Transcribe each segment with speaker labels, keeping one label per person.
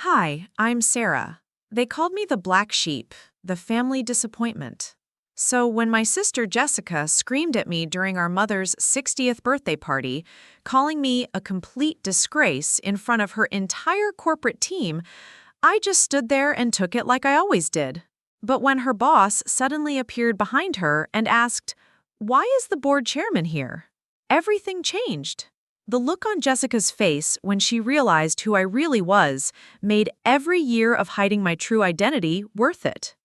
Speaker 1: Hi, I'm Sarah. They called me the black sheep, the family disappointment. So when my sister Jessica screamed at me during our mother's 60th birthday party, calling me a complete disgrace in front of her entire corporate team, I just stood there and took it like I always did. But when her boss suddenly appeared behind her and asked, "Why is the board chairman here?" everything changed. The look on Jessica's face when she realized who I really was made every year of hiding my true identity worth it.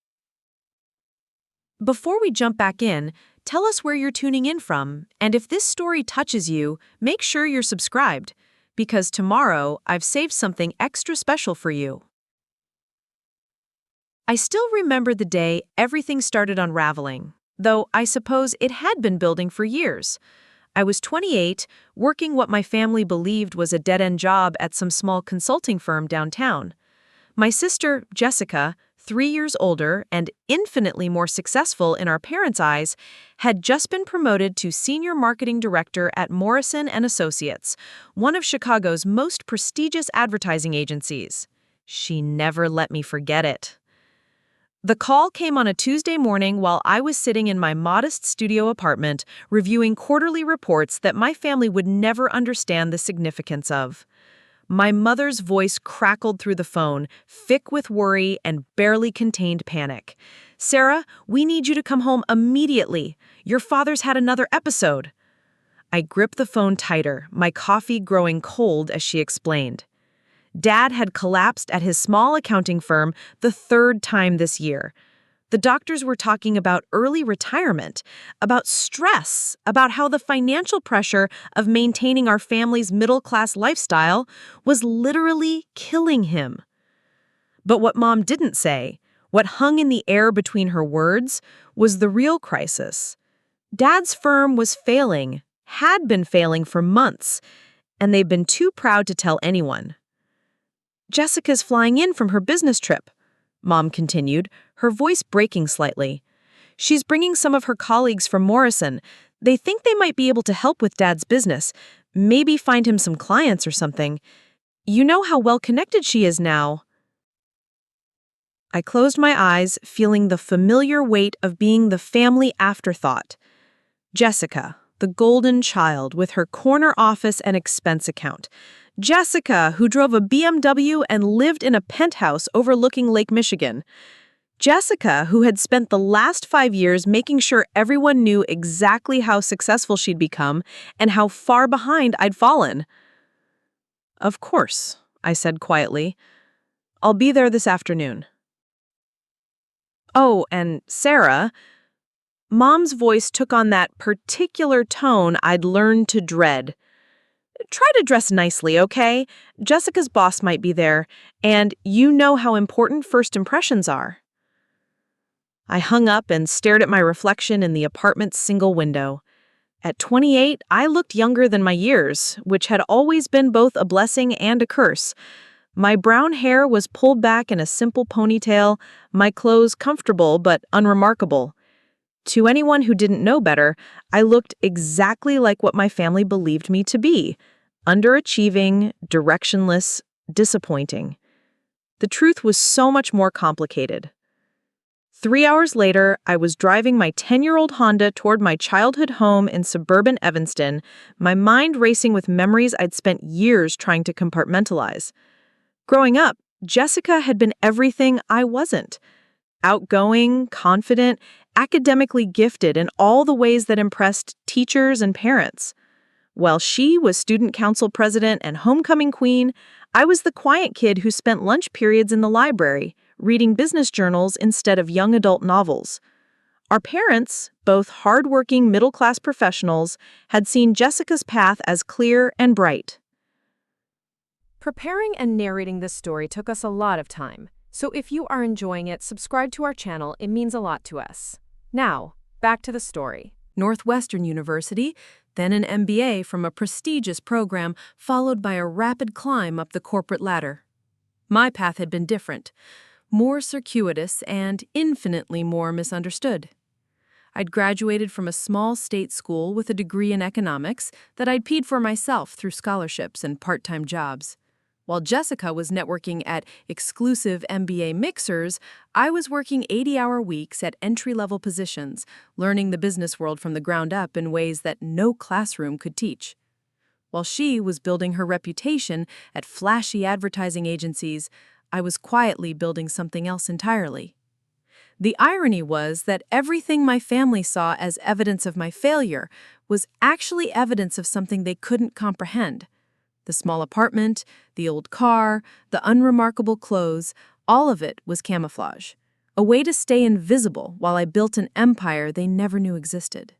Speaker 1: Before we jump back in, tell us where you're tuning in from, and if this story touches you, make sure you're subscribed, because tomorrow I've saved something extra special for you. I still remember the day everything started unraveling, though I suppose it had been building for years. I was 28, working what my family believed was a dead-end job at some small consulting firm downtown. My sister, Jessica, 3 years older and infinitely more successful in our parents' eyes, had just been promoted to senior marketing director at Morrison Associates, one of Chicago's most prestigious advertising agencies. She never let me forget it. The call came on a Tuesday morning while I was sitting in my modest studio apartment reviewing quarterly reports that my family would never understand the significance of. My mother's voice crackled through the phone, thick with worry and barely contained panic. "Sarah, we need you to come home immediately. Your father's had another episode." I gripped the phone tighter, my coffee growing cold as she explained. Dad had collapsed at his small accounting firm the third time this year. The doctors were talking about early retirement, about stress, about how the financial pressure of maintaining our family's middle-class lifestyle was literally killing him. But what Mom didn't say, what hung in the air between her words, was the real crisis. Dad's firm was failing, had been failing for months, and they've been too proud to tell anyone. "Jessica's flying in from her business trip," Mom continued, her voice breaking slightly. "She's bringing some of her colleagues from Morrison. They think they might be able to help with Dad's business, maybe find him some clients or something. You know how well-connected she is now." I closed my eyes, feeling the familiar weight of being the family afterthought. Jessica, the golden child with her corner office and expense account. Jessica, who drove a BMW and lived in a penthouse overlooking Lake Michigan. Jessica, who had spent the last 5 years making sure everyone knew exactly how successful she'd become and how far behind I'd fallen. "Of course," I said quietly. "I'll be there this afternoon." "Oh, and Sarah," Mom's voice took on that particular tone I'd learned to dread. "Try to dress nicely, okay? Jessica's boss might be there, and you know how important first impressions are." I hung up and stared at my reflection in the apartment's single window. At 28, I looked younger than my years, which had always been both a blessing and a curse. My brown hair was pulled back in a simple ponytail, my clothes comfortable but unremarkable. To anyone who didn't know better, I looked exactly like what my family believed me to be: underachieving, directionless, disappointing. The truth was so much more complicated. 3 hours later, I was driving my 10-year-old Honda toward my childhood home in suburban Evanston, my mind racing with memories I'd spent years trying to compartmentalize. Growing up, Jessica had been everything I wasn't. Outgoing, confident, academically gifted in all the ways that impressed teachers and parents. While she was student council president and homecoming queen, I was the quiet kid who spent lunch periods in the library, reading business journals instead of young adult novels. Our parents, both hardworking middle-class professionals, had seen Jessica's path as clear and bright.
Speaker 2: Preparing and narrating this story took us a lot of time, so if you are enjoying it, subscribe to our channel. It means a lot to us. Now, back to the story.
Speaker 1: Northwestern University, then an MBA from a prestigious program, followed by a rapid climb up the corporate ladder. My path had been different, more circuitous and infinitely more misunderstood. I'd graduated from a small state school with a degree in economics that I'd paid for myself through scholarships and part-time jobs. While Jessica was networking at exclusive MBA mixers, I was working 80-hour weeks at entry-level positions, learning the business world from the ground up in ways that no classroom could teach. While she was building her reputation at flashy advertising agencies, I was quietly building something else entirely. The irony was that everything my family saw as evidence of my failure was actually evidence of something they couldn't comprehend. The small apartment, the old car, the unremarkable clothes, all of it was camouflage, a way to stay invisible while I built an empire they never knew existed.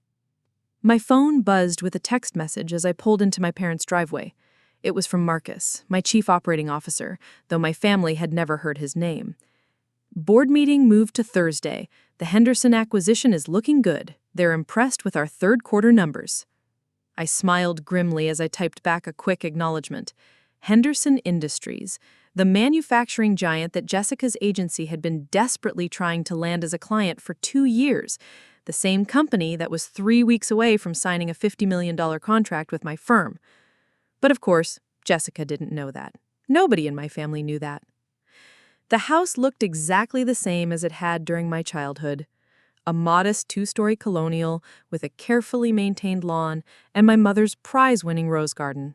Speaker 1: My phone buzzed with a text message as I pulled into my parents' driveway. It was from Marcus, my chief operating officer, though my family had never heard his name. Board meeting moved to Thursday. The Henderson acquisition is looking good. They're impressed with our third-quarter numbers. I smiled grimly as I typed back a quick acknowledgement. Henderson Industries, the manufacturing giant that Jessica's agency had been desperately trying to land as a client for 2 years, the same company that was 3 weeks away from signing a $50 million contract with my firm. But of course, Jessica didn't know that. Nobody in my family knew that. The house looked exactly the same as it had during my childhood. A modest 2-story colonial with a carefully maintained lawn and my mother's prize-winning rose garden.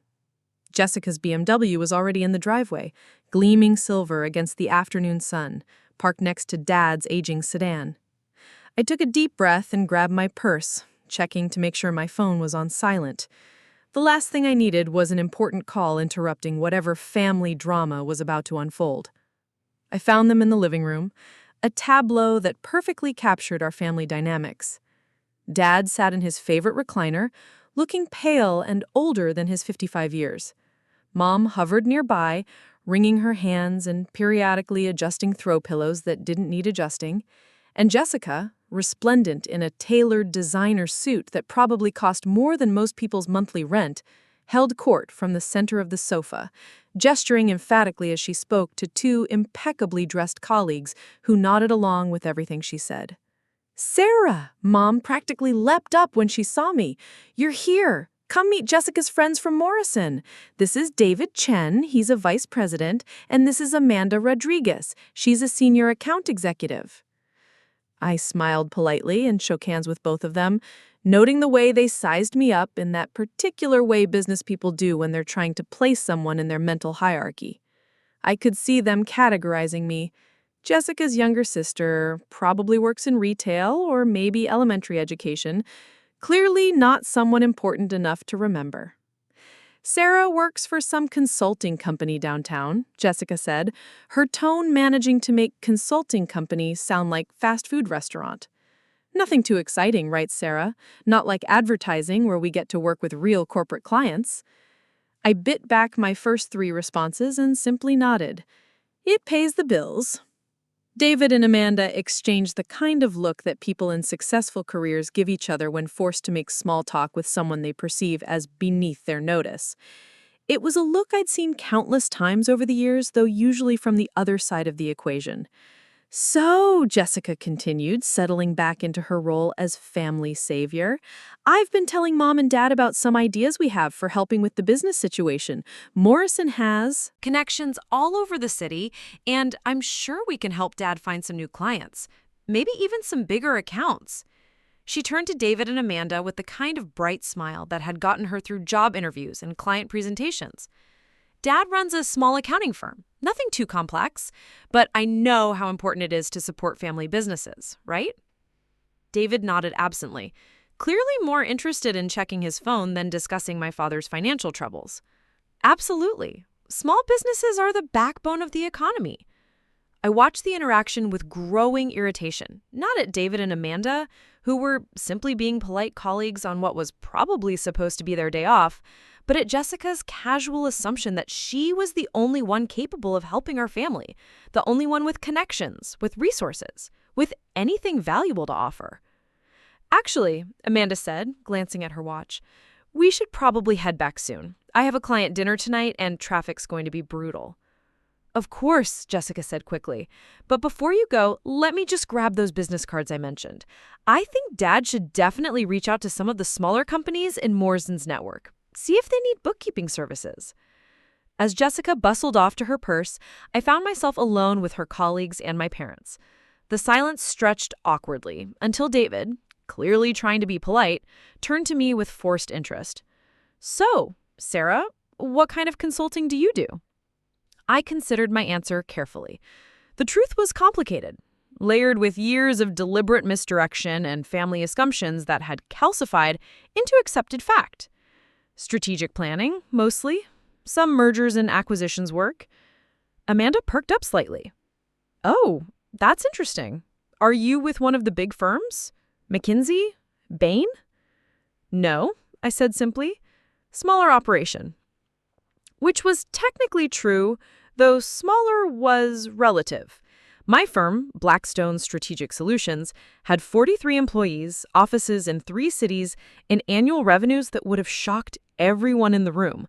Speaker 1: Jessica's BMW was already in the driveway, gleaming silver against the afternoon sun, parked next to Dad's aging sedan. I took a deep breath and grabbed my purse, checking to make sure my phone was on silent. The last thing I needed was an important call interrupting whatever family drama was about to unfold. I found them in the living room, a tableau that perfectly captured our family dynamics. Dad sat in his favorite recliner, looking pale and older than his 55 years. Mom hovered nearby, wringing her hands and periodically adjusting throw pillows that didn't need adjusting. And Jessica, resplendent in a tailored designer suit that probably cost more than most people's monthly rent, held court from the center of the sofa, gesturing emphatically as she spoke to 2 impeccably dressed colleagues who nodded along with everything she said. "Sarah!" Mom practically leapt up when she saw me. "You're here! Come meet Jessica's friends from Morrison. This is David Chen, he's a vice president, and this is Amanda Rodriguez, she's a senior account executive." I smiled politely and shook hands with both of them, noting the way they sized me up in that particular way business people do when they're trying to place someone in their mental hierarchy. I could see them categorizing me. Jessica's younger sister probably works in retail or maybe elementary education, clearly not someone important enough to remember. "Sarah works for some consulting company downtown," Jessica said, her tone managing to make consulting company sound like fast food restaurant. "Nothing too exciting, right, Sarah? Not like advertising where we get to work with real corporate clients." I bit back my first 3 responses and simply nodded. "It pays the bills." David and Amanda exchanged the kind of look that people in successful careers give each other when forced to make small talk with someone they perceive as beneath their notice. It was a look I'd seen countless times over the years, though usually from the other side of the equation. "So," Jessica continued, settling back into her role as family savior, "I've been telling Mom and Dad about some ideas we have for helping with the business situation. Morrison has
Speaker 2: Connections all over the city, and I'm sure we can help Dad find some new clients. Maybe even some bigger accounts." She turned to David and Amanda with the kind of bright smile that had gotten her through job interviews and client presentations. "Dad runs a small accounting firm. Nothing too complex, but I know how important it is to support family businesses, right?" David nodded absently, clearly more interested in checking his phone than discussing my father's financial troubles. "Absolutely. Small businesses are the backbone of the economy." I watched the interaction with growing irritation, not at David and Amanda, who were simply being polite colleagues on what was probably supposed to be their day off, but at Jessica's casual assumption that she was the only one capable of helping our family, the only one with connections, with resources, with anything valuable to offer. "Actually," Amanda said, glancing at her watch, "we should probably head back soon. I have a client dinner tonight and traffic's going to be brutal." "Of course," Jessica said quickly. "But before you go, let me just grab those business cards I mentioned. I think Dad should definitely reach out to some of the smaller companies in Morrison's network. See if they need bookkeeping services." As Jessica bustled off to her purse, I found myself alone with her colleagues and my parents. The silence stretched awkwardly until David, clearly trying to be polite, turned to me with forced interest. "So, Sarah, what kind of consulting do you do?" I considered my answer carefully. The truth was complicated, layered with years of deliberate misdirection and family assumptions that had calcified into accepted fact. Strategic planning, mostly. Some mergers and acquisitions work. Amanda perked up slightly. "Oh, that's interesting. Are you with one of the big firms? McKinsey? Bain?" "No," I said simply. "Smaller operation." Which was technically true, though smaller was relative. My firm, Blackstone Strategic Solutions, had 43 employees, offices in 3 cities, and annual revenues that would have shocked everyone in the room.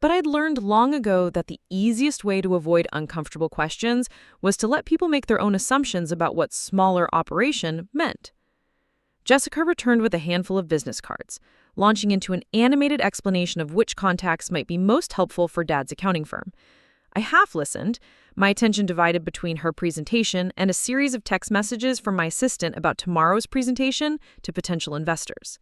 Speaker 2: But I'd learned long ago that the easiest way to avoid uncomfortable questions was to let people make their own assumptions about what smaller operation meant. Jessica returned with a handful of business cards, launching into an animated explanation of which contacts might be most helpful for Dad's accounting firm. I half-listened, my attention divided between her presentation and a series of text messages from my assistant about tomorrow's presentation to potential investors.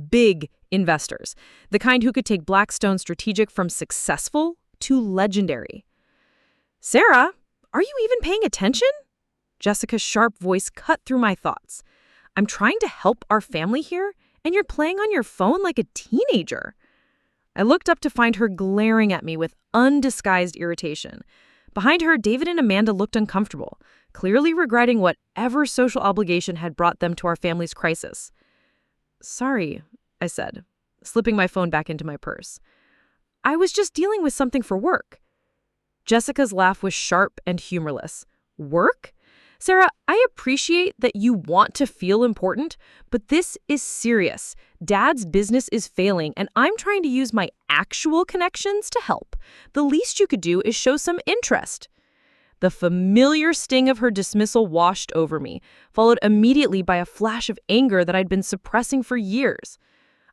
Speaker 2: Big investors, the kind who could take Blackstone Strategic from successful to legendary. "Sarah, are you even paying attention?" Jessica's sharp voice cut through my thoughts. "I'm trying to help our family here, and you're playing on your phone like a teenager." I looked up to find her glaring at me with undisguised irritation. Behind her, David and Amanda looked uncomfortable, clearly regretting whatever social obligation had brought them to our family's crisis. "Sorry," I said, slipping my phone back into my purse. "I was just dealing with something for work." Jessica's laugh was sharp and humorless. "Work? Sarah, I appreciate that you want to feel important, but this is serious. Dad's business is failing, and I'm trying to use my actual connections to help. The least you could do is show some interest." The familiar sting of her dismissal washed over me, followed immediately by a flash of anger that I'd been suppressing for years.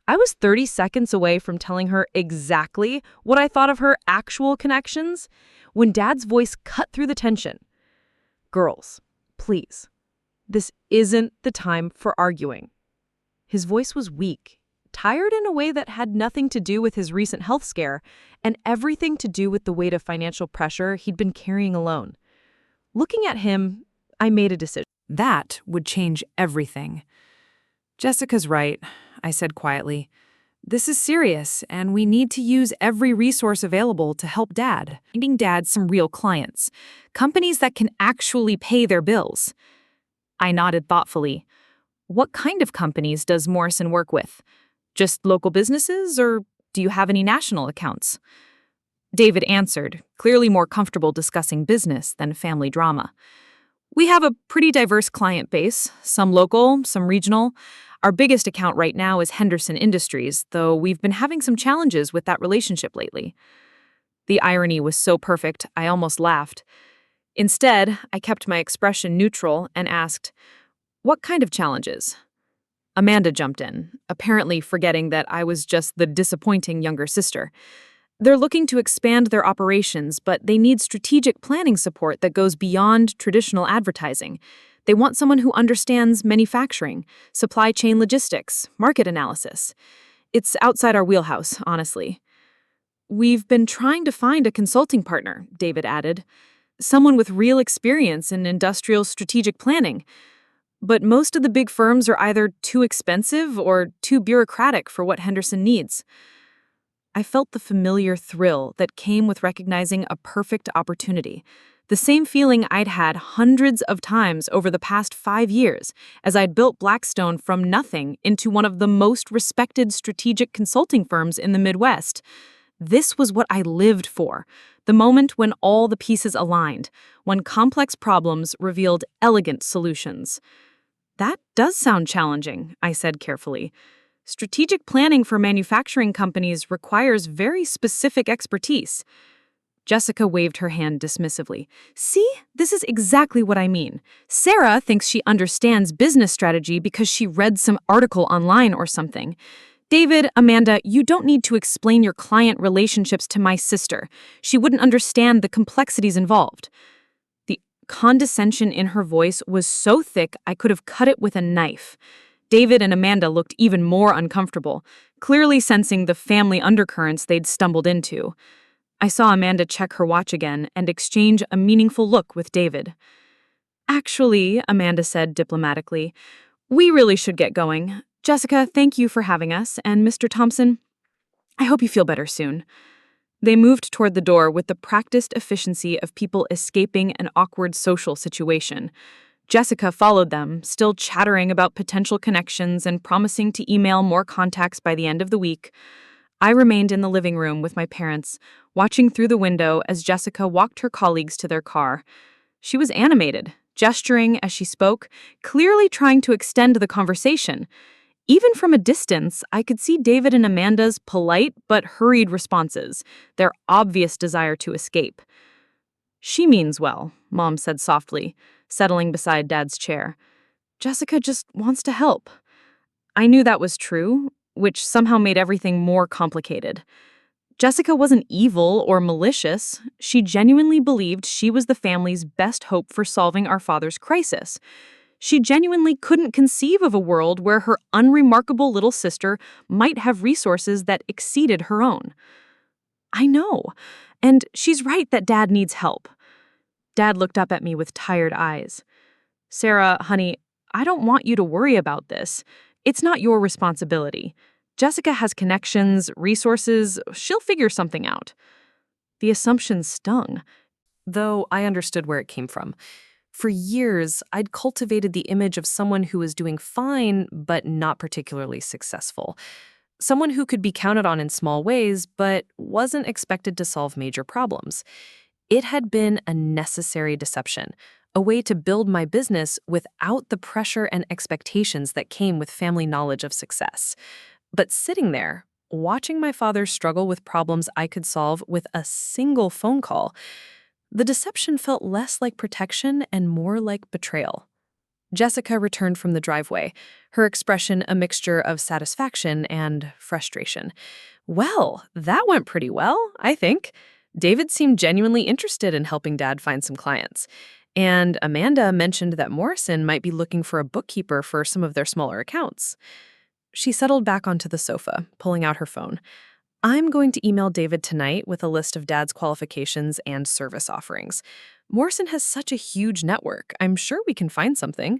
Speaker 2: I was 30 seconds away from telling her exactly what I thought of her actual connections when Dad's voice cut through the tension. "Girls, please, this isn't the time for arguing." His voice was weak, tired in a way that had nothing to do with his recent health scare and everything to do with the weight of financial pressure he'd been carrying alone. Looking at him, I made a decision. That would change everything. "Jessica's right," I said quietly. "This is serious, and we need to use every resource available to help Dad. Finding Dad some real clients, companies that can actually pay their bills." I nodded thoughtfully. "What kind of companies does Morrison work with? Just local businesses, or do you have any national accounts?" David answered, clearly more comfortable discussing business than family drama. "We have a pretty diverse client base, some local, some regional. Our biggest account right now is Henderson Industries, though we've been having some challenges with that relationship lately." The irony was so perfect, I almost laughed. Instead, I kept my expression neutral and asked, "What kind of challenges?" Amanda jumped in, apparently forgetting that I was just the disappointing younger sister. "They're looking to expand their operations, but they need strategic planning support that goes beyond traditional advertising. They want someone who understands manufacturing, supply chain logistics, market analysis. It's outside our wheelhouse, honestly." "We've been trying to find a consulting partner," David added. "Someone with real experience in industrial strategic planning. But most of the big firms are either too expensive or too bureaucratic for what Henderson needs." I felt the familiar thrill that came with recognizing a perfect opportunity, the same feeling I'd had hundreds of times over the past 5 years as I'd built Blackstone from nothing into one of the most respected strategic consulting firms in the Midwest. This was what I lived for, the moment when all the pieces aligned, when complex problems revealed elegant solutions. "That does sound challenging," I said carefully. "Strategic planning for manufacturing companies requires very specific expertise." Jessica waved her hand dismissively. "See, this is exactly what I mean. Sarah thinks she understands business strategy because she read some article online or something.
Speaker 1: David, Amanda, you don't need to explain your client relationships to my sister. She wouldn't understand the complexities involved. The condescension in her voice was so thick I could have cut it with a knife. David and Amanda looked even more uncomfortable, clearly sensing the family undercurrents they'd stumbled into. I saw Amanda check her watch again and exchange a meaningful look with David. Actually, Amanda said diplomatically, we really should get going. Jessica, thank you for having us, and Mr. Thompson, I hope you feel better soon. They moved toward the door with the practiced efficiency of people escaping an awkward social situation. Jessica followed them, still chattering about potential connections and promising to email more contacts by the end of the week. I remained in the living room with my parents, watching through the window as Jessica walked her colleagues to their car. She was animated, gesturing as she spoke, clearly trying to extend the conversation. Even from a distance, I could see David and Amanda's polite but hurried responses, their obvious desire to escape. She means well, Mom said softly, settling beside Dad's chair. Jessica just wants to help. I knew that was true, which somehow made everything more complicated. Jessica wasn't evil or malicious. She genuinely believed she was the family's best hope for solving our father's crisis. She genuinely couldn't conceive of a world where her unremarkable little sister might have resources that exceeded her own. I know, and she's right that Dad needs help. Dad looked up at me with tired eyes. Sarah, honey, I don't want you to worry about this. It's not your responsibility. Jessica has connections, resources. She'll figure something out. The assumption stung, though I understood where it came from. For years, I'd cultivated the image of someone who was doing fine, but not particularly successful. Someone who could be counted on in small ways, but wasn't expected to solve major problems. It had been a necessary deception, a way to build my business without the pressure and expectations that came with family knowledge of success. But sitting there, watching my father struggle with problems I could solve with a single phone call, the deception felt less like protection and more like betrayal. Jessica returned from the driveway, her expression a mixture of satisfaction and frustration. Well, that went pretty well, I think. David seemed genuinely interested in helping Dad find some clients. And Amanda mentioned that Morrison might be looking for a bookkeeper for some of their smaller accounts. She settled back onto the sofa, pulling out her phone. I'm going to email David tonight with a list of Dad's qualifications and service offerings. Morrison has such a huge network. I'm sure we can find something.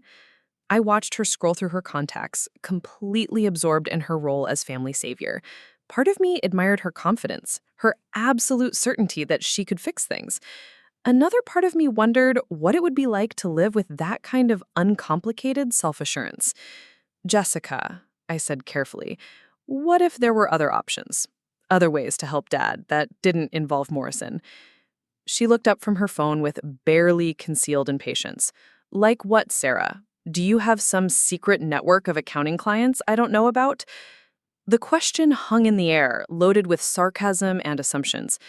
Speaker 1: I watched her scroll through her contacts, completely absorbed in her role as family savior. Part of me admired her confidence, her absolute certainty that she could fix things. Another part of me wondered what it would be like to live with that kind of uncomplicated self-assurance. Jessica, I said carefully, what if there were other options? Other ways to help Dad that didn't involve Morrison? She looked up from her phone with barely concealed impatience. Like what, Sarah? Do you have some secret network of accounting clients I don't know about? The question hung in the air, loaded with sarcasm and assumptions.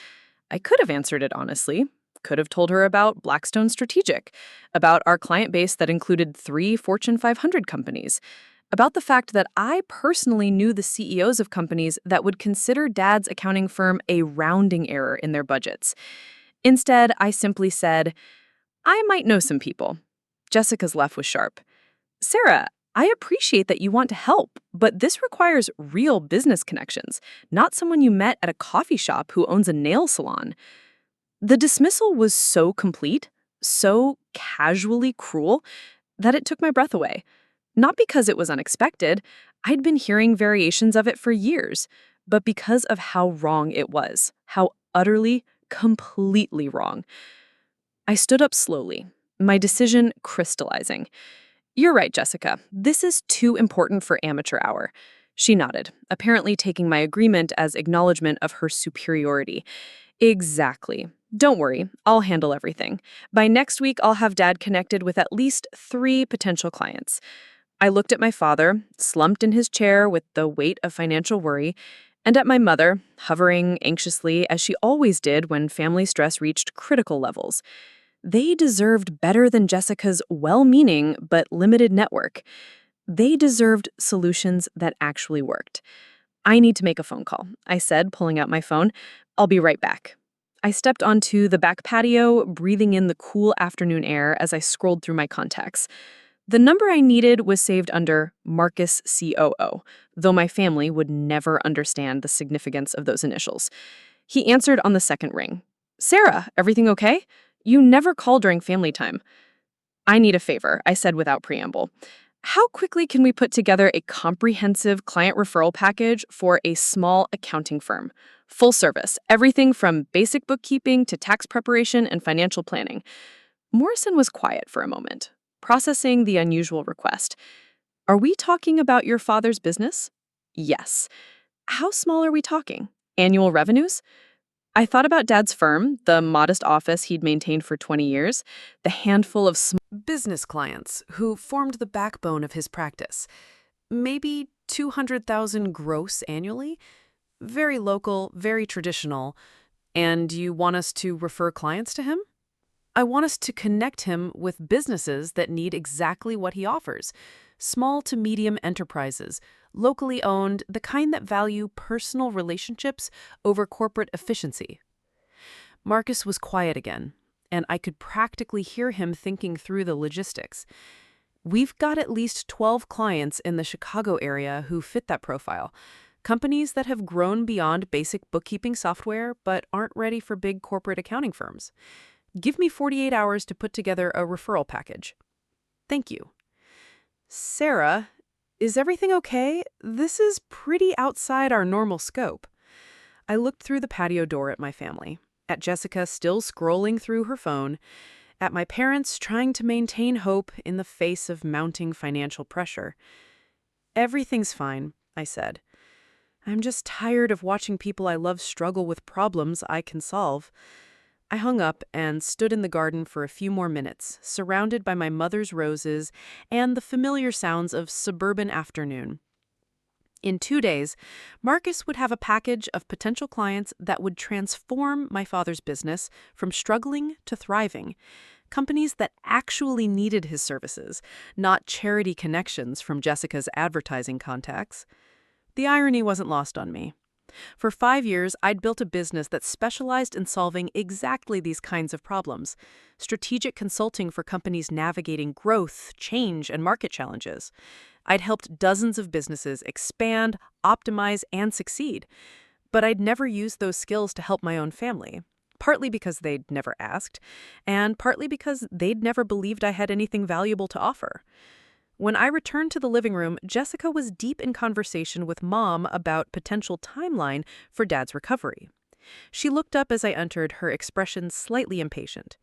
Speaker 1: I could have answered it honestly. Could have told her about Blackstone Strategic, about our client base that included 3 Fortune 500 companies, about the fact that I personally knew the CEOs of companies that would consider Dad's accounting firm a rounding error in their budgets. Instead, I simply said, I might know some people. Jessica's laugh was sharp. Sarah, I appreciate that you want to help, but this requires real business connections, not someone you met at a coffee shop who owns a nail salon. The dismissal was so complete, so casually cruel, that it took my breath away. Not because it was unexpected, I'd been hearing variations of it for years, but because of how wrong it was, how utterly, completely wrong. I stood up slowly, my decision crystallizing. You're right, Jessica. This is too important for amateur hour. She nodded, apparently taking my agreement as acknowledgement of her superiority. Exactly. Don't worry, I'll handle everything. By next week, I'll have Dad connected with at least 3 potential clients. I looked at my father, slumped in his chair with the weight of financial worry, and at my mother, hovering anxiously as she always did when family stress reached critical levels. They deserved better than Jessica's well-meaning but limited network. They deserved solutions that actually worked. I need to make a phone call, I said, pulling out my phone. I'll be right back. I stepped onto the back patio, breathing in the cool afternoon air as I scrolled through my contacts. The number I needed was saved under Marcus COO, though my family would never understand the significance of those initials. He answered on the second ring. Sarah, everything okay? You never call during family time. I need a favor, I said without preamble. How quickly can we put together a comprehensive client referral package for a small accounting firm? Full service, everything from basic bookkeeping to tax preparation and financial planning. Morrison was quiet for a moment, processing the unusual request. Are we talking about your father's business? Yes. How small are we talking? Annual revenues? I thought about Dad's firm, the modest office he'd maintained for 20 years, the handful of
Speaker 2: Business clients who formed the backbone of his practice. Maybe 200,000 gross annually? Very local, very traditional. And you want us to refer clients to him? I want us to connect him with businesses that need exactly what he offers. Small to medium enterprises, locally owned, the kind that value personal relationships over corporate efficiency. Marcus was quiet again, and I could practically hear him thinking through the logistics. We've got at least 12 clients in the Chicago area who fit that profile. Companies that have grown beyond basic bookkeeping software but aren't ready for big corporate accounting firms. Give me 48 hours to put together a referral package. Thank you. Sarah, is everything okay? This is pretty outside our normal scope. I looked through the patio door at my family, at Jessica still scrolling through her phone, at my parents trying to maintain hope in the face of mounting financial pressure. Everything's fine, I said. I'm just tired of watching people I love struggle with problems I can solve. I hung up and stood in the garden for a few more minutes, surrounded by my mother's roses and the familiar sounds of suburban afternoon. In 2 days, Marcus would have a package of potential clients that would transform my father's business from struggling to thriving. Companies that actually needed his services, not charity connections from Jessica's advertising contacts. The irony wasn't lost on me. For 5 years, I'd built a business that specialized in solving exactly these kinds of problems. Strategic consulting for companies navigating growth, change, and market challenges. I'd helped dozens of businesses expand, optimize, and succeed. But I'd never used those skills to help my own family. Partly because they'd never asked, and partly because they'd never believed I had anything valuable to offer. When I returned to the living room, Jessica was deep in conversation with Mom about potential timeline for Dad's recovery. She looked up as I entered, her expression slightly impatient.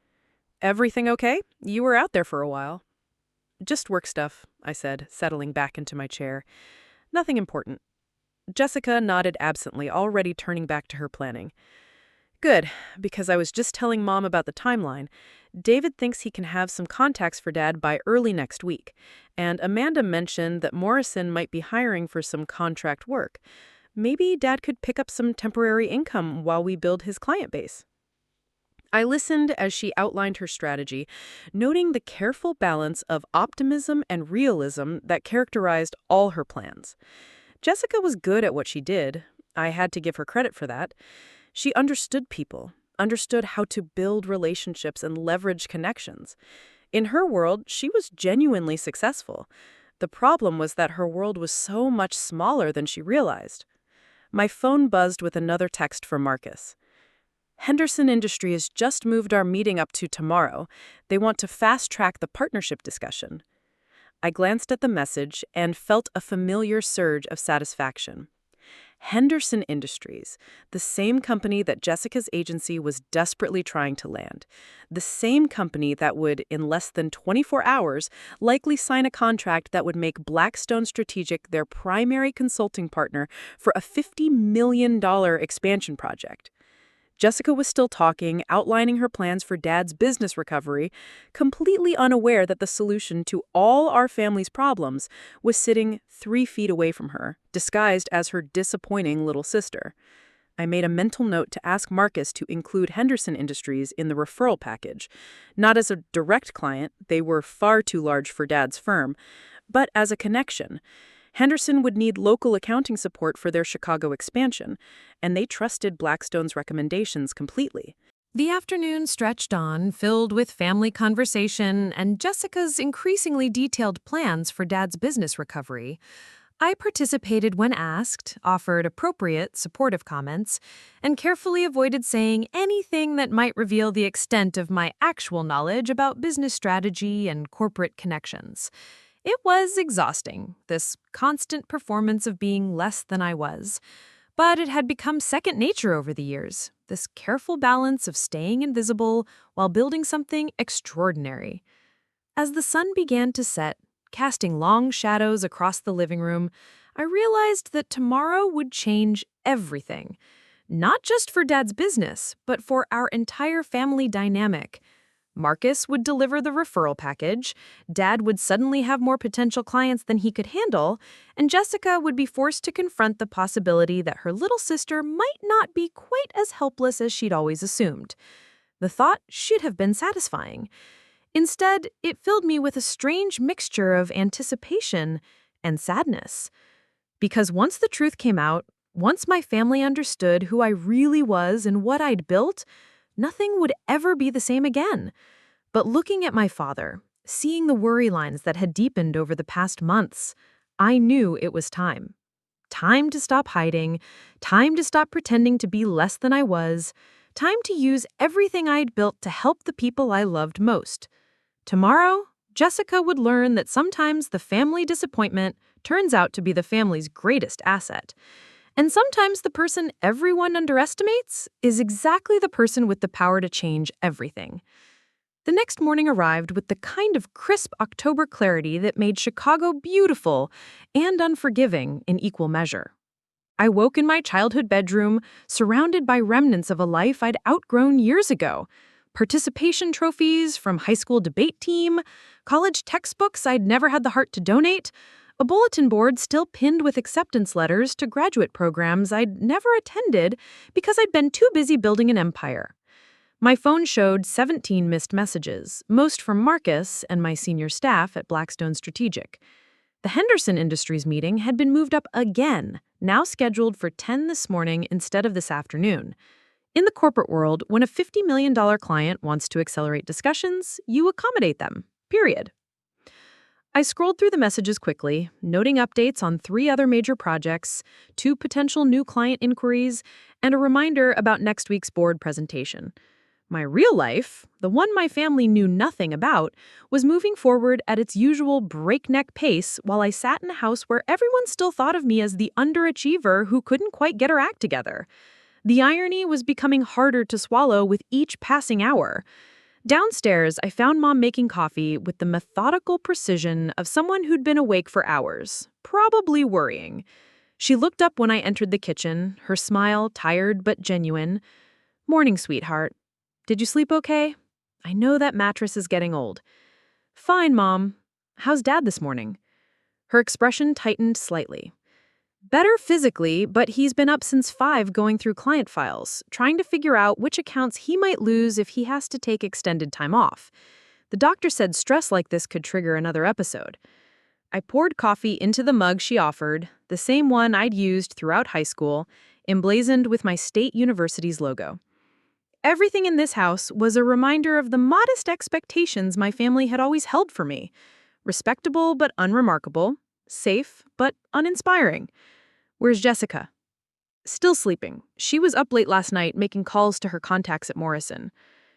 Speaker 2: Everything okay? You were out there for a while. Just work stuff, I said, settling back into my chair. Nothing important. Jessica nodded absently, already turning back to her planning. Good, because I was just telling Mom about the timeline. David thinks he can have some contacts for Dad by early next week, and Amanda mentioned that Morrison might be hiring for some contract work. Maybe Dad could pick up some temporary income while we build his client base. I listened as she outlined her strategy, noting the careful balance of optimism and realism that characterized all her plans. Jessica was good at what she did. I had to give her credit for that. She understood people, understood how to build relationships and leverage connections. In her world, she was genuinely successful. The problem was that her world was so much smaller than she realized. My phone buzzed with another text from Marcus. Henderson Industries just moved our meeting up to tomorrow. They want to fast-track the partnership discussion. I glanced at the message and felt a familiar surge of satisfaction. Henderson Industries, the same company that Jessica's agency was desperately trying to land. The same company that would, in less than 24 hours, likely sign a contract that would make Blackstone Strategic their primary consulting partner for a $50 million expansion project. Jessica was still talking, outlining her plans for Dad's business recovery, completely unaware that the solution to all our family's problems was sitting 3 feet away from her, disguised as her disappointing little sister. I made a mental note to ask Marcus to include Henderson Industries in the referral package, not as a direct client, they were far too large for Dad's firm, but as a connection.
Speaker 3: Henderson would need local accounting support for their Chicago expansion, and they trusted Blackstone's recommendations completely.
Speaker 2: The afternoon stretched on, filled with family conversation and Jessica's increasingly detailed plans for Dad's business recovery. I participated when asked, offered appropriate, supportive comments, and carefully avoided saying anything that might reveal the extent of my actual knowledge about business strategy and corporate connections. It was exhausting, this constant performance of being less than I was. But it had become second nature over the years, this careful balance of staying invisible while building something extraordinary. As the sun began to set, casting long shadows across the living room, I realized that tomorrow would change everything. Not just for Dad's business, but for our entire family dynamic. Marcus would deliver the referral package, Dad would suddenly have more potential clients than he could handle, and Jessica would be forced to confront the possibility that her little sister might not be quite as helpless as she'd always assumed. The thought should have been satisfying. Instead, it filled me with a strange mixture of anticipation and sadness. Because once the truth came out, once my family understood who I really was and what I'd built, nothing would ever be the same again. But looking at my father, seeing the worry lines that had deepened over the past months, I knew it was time. Time to stop hiding, time to stop pretending to be less than I was, time to use everything I'd built to help the people I loved most. Tomorrow, Jessica would learn that sometimes the family disappointment turns out to be the family's greatest asset. And sometimes the person everyone underestimates is exactly the person with the power to change everything. The next morning arrived with the kind of crisp October clarity that made Chicago beautiful and unforgiving in equal measure. I woke in my childhood bedroom, surrounded by remnants of a life I'd outgrown years ago. Participation trophies from high school debate team, college textbooks I'd never had the heart to donate, a bulletin board still pinned with acceptance letters to graduate programs I'd never attended because I'd been too busy building an empire. My phone showed 17 missed messages, most from Marcus and my senior staff at Blackstone Strategic. The Henderson Industries meeting had been moved up again, now scheduled for 10 this morning instead of this afternoon. In the corporate world, when a $50 million client wants to accelerate discussions, you accommodate them, period. I scrolled through the messages quickly, noting updates on 3 other major projects, 2 potential new client inquiries, and a reminder about next week's board presentation. My real life, the one my family knew nothing about, was moving forward at its usual breakneck pace while I sat in a house where everyone still thought of me as the underachiever who couldn't quite get her act together. The irony was becoming harder to swallow with each passing hour. Downstairs, I found Mom making coffee with the methodical precision of someone who'd been awake for hours, probably worrying. She looked up when I entered the kitchen, her smile tired but genuine. "Morning, sweetheart. Did you sleep okay? I know that mattress is getting old." "Fine, Mom. How's Dad this morning?" Her expression tightened slightly. "Better physically, but he's been up since 5 going through client files, trying to figure out which accounts he might lose if he has to take extended time off. The doctor said stress like this could trigger another episode." I poured coffee into the mug she offered, the same one I'd used throughout high school, emblazoned with my state university's logo. Everything in this house was a reminder of the modest expectations my family had always held for me. Respectable but unremarkable, safe but uninspiring. "Where's Jessica?" "Still sleeping. She was up late last night making calls to her contacts at Morrison."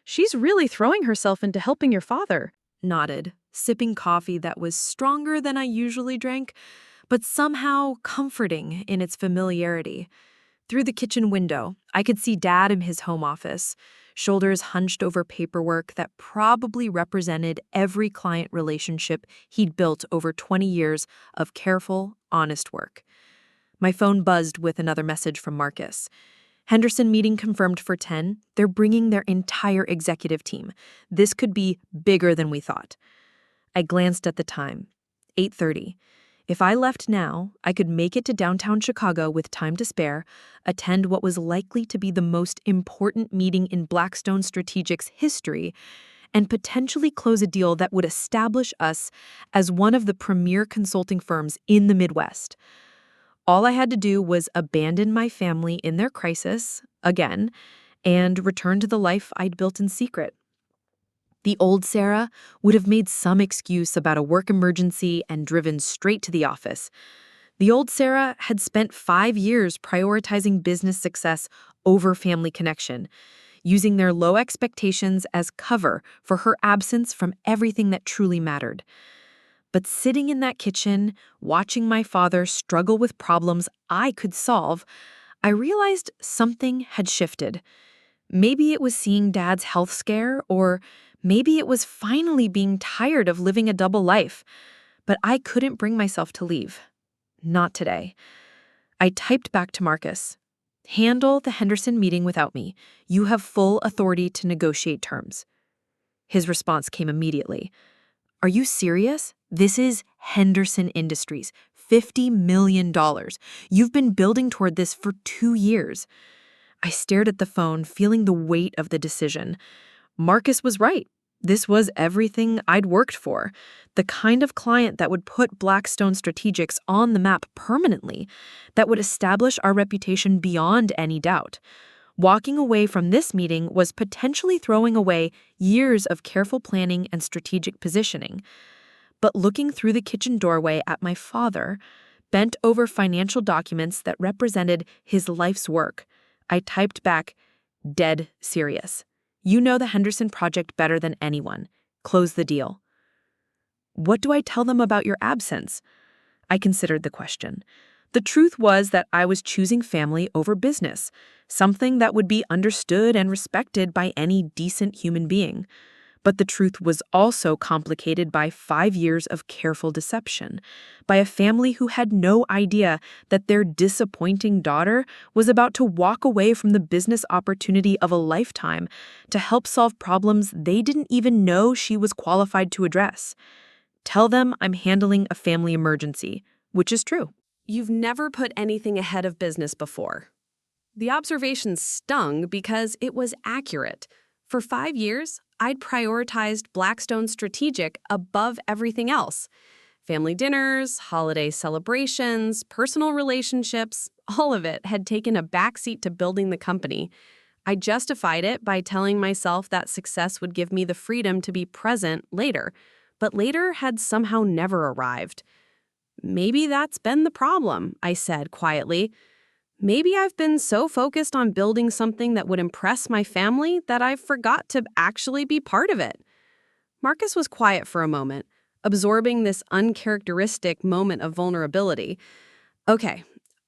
Speaker 2: "She's really throwing herself into helping your father." Nodded, sipping coffee that was stronger than I usually drank, but somehow comforting in its familiarity. Through the kitchen window, I could see Dad in his home office, shoulders hunched over paperwork that probably represented every client relationship he'd built over 20 years of careful, honest work. My phone buzzed with another message from Marcus. "Henderson meeting confirmed for 10. They're bringing their entire executive team. This could be bigger than we thought." I glanced at the time. 8:30. If I left now, I could make it to downtown Chicago with time to spare, attend what was likely to be the most important meeting in Blackstone Strategic's history,
Speaker 1: and potentially close a deal that would establish us as one of the premier consulting firms in the Midwest. All I had to do was abandon my family in their crisis, again, and return to the life I'd built in secret. The old Sarah would have made some excuse about a work emergency and driven straight to the office. The old Sarah had spent 5 years prioritizing business success over family connection, using their low expectations as cover for her absence from everything that truly mattered. But sitting in that kitchen, watching my father struggle with problems I could solve, I realized something had shifted. Maybe it was seeing Dad's health scare, or maybe it was finally being tired of living a double life. But I couldn't bring myself to leave. Not today. I typed back to Marcus. Handle the Henderson meeting without me. You have full authority to negotiate terms. His response came immediately. Are you serious? This is Henderson Industries. $50 million. You've been building toward this for 2 years. I stared at the phone, feeling the weight of the decision. Marcus was right. This was everything I'd worked for. The kind of client that would put Blackstone Strategics on the map permanently, that would establish our reputation beyond any doubt. Walking away from this meeting was potentially throwing away years of careful planning and strategic positioning. But looking through the kitchen doorway at my father, bent over financial documents that represented his life's work, I typed back, dead serious. You know the Henderson project better than anyone. Close the deal. What do I tell them about your absence? I considered the question. The truth was that I was choosing family over business, something that would be understood and respected by any decent human being. But the truth was also complicated by 5 years of careful deception, by a family who had no idea that their disappointing daughter was about to walk away from the business opportunity of a lifetime to help solve problems they didn't even know she was qualified to address. Tell them I'm handling a family emergency, which is true.
Speaker 3: You've never put anything ahead of business before. The observation stung because it was accurate. For 5 years, I'd prioritized Blackstone Strategic above everything else. Family dinners, holiday celebrations, personal relationships, all of it had taken a backseat to building the company. I justified it by telling myself that success would give me the freedom to be present later, but later had somehow never arrived. Maybe that's been the problem, I said quietly. Maybe I've been so focused on building something that would impress my family that I forgot to actually be part of it. Marcus was quiet for a moment, absorbing this uncharacteristic moment of vulnerability. Okay,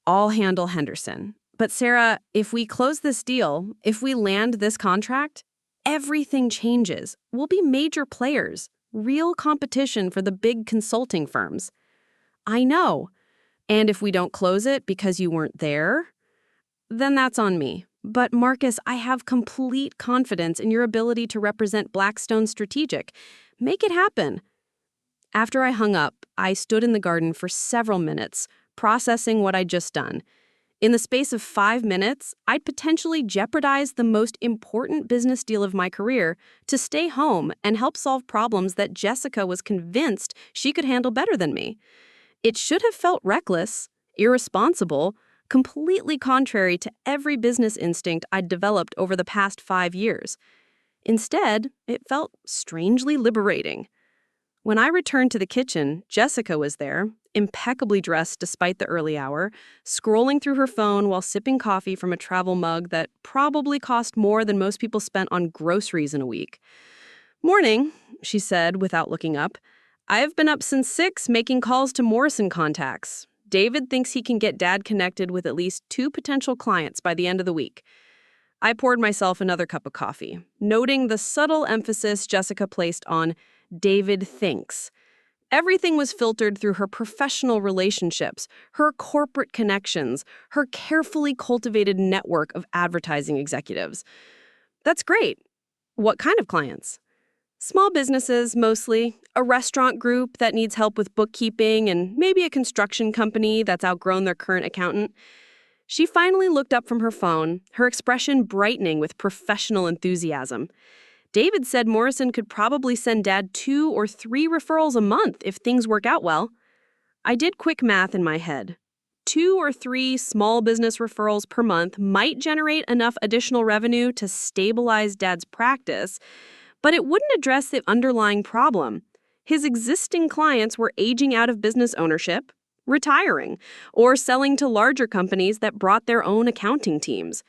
Speaker 3: I'll handle Henderson. But Sarah, if we close this deal, if we land this contract, everything changes. We'll be major players, real competition for the big consulting firms. I know. And if we don't close it because you weren't there, then that's on me. But Marcus, I have complete confidence in your ability to represent Blackstone Strategic. Make it happen. After I hung up, I stood in the garden for several minutes, processing what I'd just done. In the space of 5 minutes, I'd potentially jeopardized the most important business deal of my career to stay home and help solve problems that Jessica was convinced she could handle better than me. It should have felt reckless, irresponsible, completely contrary to every business instinct I'd developed over the past 5 years. Instead, it felt strangely liberating. When I returned to the kitchen, Jessica was there, impeccably dressed despite the early hour, scrolling through her phone while sipping coffee from a travel mug that probably cost more than most people spent on groceries in a week. "Morning," she said without looking up. "I've been up since 6 making calls to Morrison contacts. David thinks he can get Dad connected with at least 2 potential clients by the end of the week." I poured myself another cup of coffee, noting the subtle emphasis Jessica placed on David thinks. Everything was filtered through her professional relationships, her corporate connections, her carefully cultivated network of advertising executives. That's great. What kind of clients? Small businesses, mostly, a restaurant group that needs help with bookkeeping, and maybe a construction company that's outgrown their current accountant. She finally looked up from her phone, her expression brightening with professional enthusiasm. David said Morrison could probably send Dad 2 or 3 referrals a month if things work out well. I did quick math in my head. 2 or 3 small business referrals per month might generate enough additional revenue to stabilize Dad's practice, but it wouldn't address the underlying problem. His existing clients were aging out of business ownership, retiring, or selling to larger companies that brought their own accounting teams.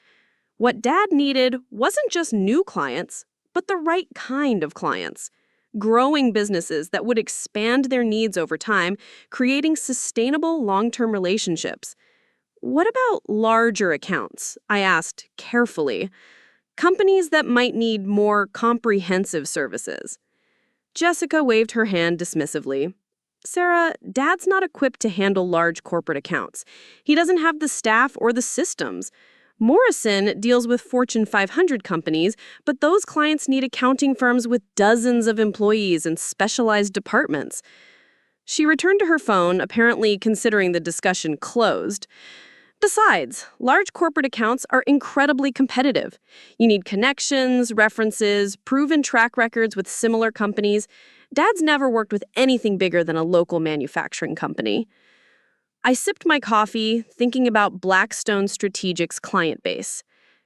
Speaker 3: What Dad needed wasn't just new clients, but the right kind of clients. Growing businesses that would expand their needs over time, creating sustainable long-term relationships. What about larger accounts? I asked carefully. Companies that might need more comprehensive services. Jessica waved her hand dismissively. Sarah, Dad's not equipped to handle large corporate accounts. He doesn't have the staff or the systems. Morrison deals with Fortune 500 companies, but those clients need accounting firms with dozens of employees and specialized departments. She returned to her phone, apparently considering the discussion closed. Besides, large corporate accounts are incredibly competitive. You need connections, references, proven track records with similar companies. Dad's never worked with anything bigger than a local manufacturing company. I sipped my coffee, thinking about Blackstone Strategic's client base.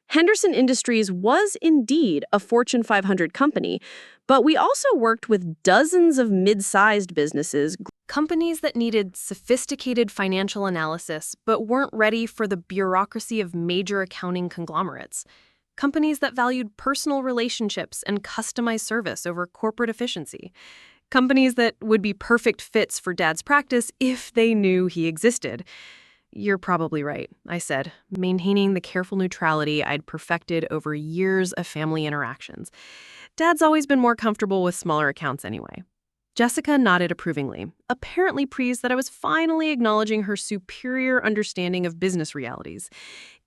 Speaker 3: Henderson Industries was indeed a Fortune 500 company, but we also worked with dozens of mid-sized businesses, companies that needed sophisticated financial analysis but weren't ready for the bureaucracy of major accounting conglomerates, companies that valued personal relationships and customized service over corporate efficiency, companies that would be perfect fits for Dad's practice if they knew he existed. You're probably right, I said, maintaining the careful neutrality I'd perfected over years of family interactions. Dad's always been more comfortable with smaller accounts anyway. Jessica nodded approvingly, apparently pleased that I was finally acknowledging her superior understanding of business realities.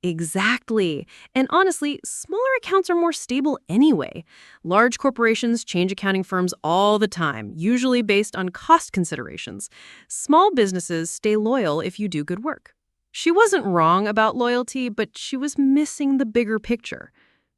Speaker 3: Exactly. And honestly, smaller accounts are more stable anyway. Large corporations change accounting firms all the time, usually based on cost considerations. Small businesses stay loyal if you do good work. She wasn't wrong about loyalty, but she was missing the bigger picture.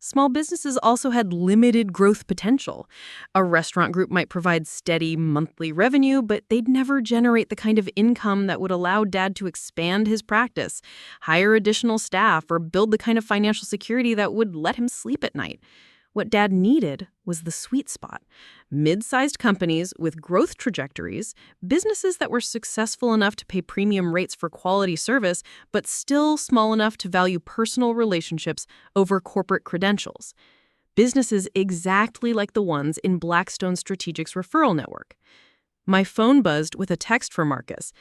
Speaker 3: Small businesses also had limited growth potential. A restaurant group might provide steady monthly revenue, but they'd never generate the kind of income that would allow Dad to expand his practice, hire additional staff, or build the kind of financial security that would let him sleep at night. What Dad needed was the sweet spot. Mid-sized companies with growth trajectories, businesses that were successful enough to pay premium rates for quality service, but still small enough to value personal relationships over corporate credentials. Businesses exactly like the ones in Blackstone Strategic's referral network. My phone buzzed with a text from Marcus.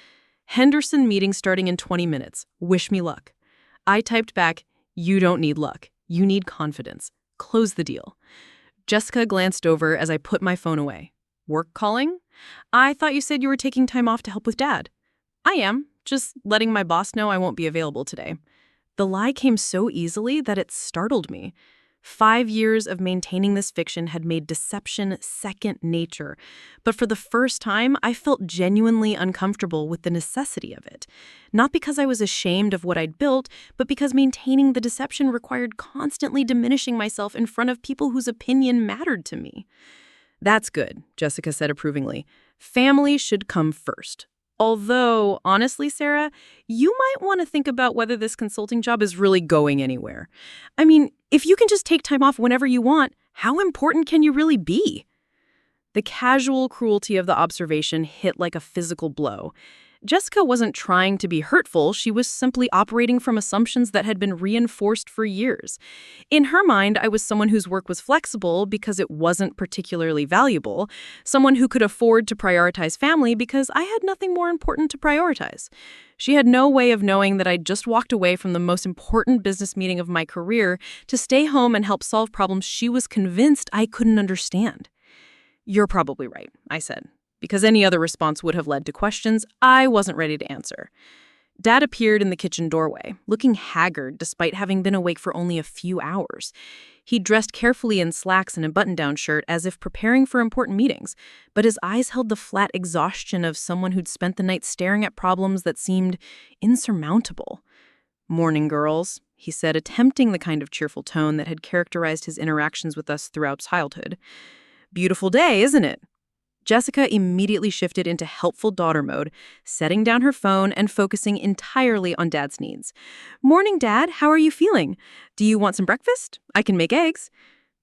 Speaker 3: Henderson meeting starting in 20 minutes. Wish me luck. I typed back, you don't need luck. You need confidence. Close the deal. Jessica glanced over as I put my phone away. Work calling? I thought you said you were taking time off to help with Dad. I am, just letting my boss know I won't be available today. The lie came so easily that it startled me. 5 years of maintaining this fiction had made deception second nature, but for the first time, I felt genuinely uncomfortable with the necessity of it. Not because I was ashamed of what I'd built, but because maintaining the deception required constantly diminishing myself in front of people whose opinion mattered to me. That's good, Jessica said approvingly. Family should come first. Although, honestly, Sarah, you might want to think about whether this consulting job is really going anywhere. I mean, if you can just take time off whenever you want, how important can you really be? The casual cruelty of the observation hit like a physical blow. Jessica wasn't trying to be hurtful, she was simply operating from assumptions that had been reinforced for years. In her mind, I was someone whose work was flexible because it wasn't particularly valuable, someone who could afford to prioritize family because I had nothing more important to prioritize. She had no way of knowing that I'd just walked away from the most important business meeting of my career to stay home and help solve problems she was convinced I couldn't understand. You're probably right, I said. Because any other response would have led to questions I wasn't ready to answer. Dad appeared in the kitchen doorway, looking haggard despite having been awake for only a few hours. He dressed carefully in slacks and a button-down shirt as if preparing for important meetings, but his eyes held the flat exhaustion of someone who'd spent the night staring at problems that seemed insurmountable. "Morning, girls,"
Speaker 4: he said, attempting the kind of cheerful tone that had characterized his interactions with us throughout childhood. "Beautiful day, isn't it?" Jessica immediately shifted into helpful daughter mode, setting down her phone and focusing entirely on Dad's needs. "Morning, Dad. How are you feeling? Do you want some breakfast? I can make eggs."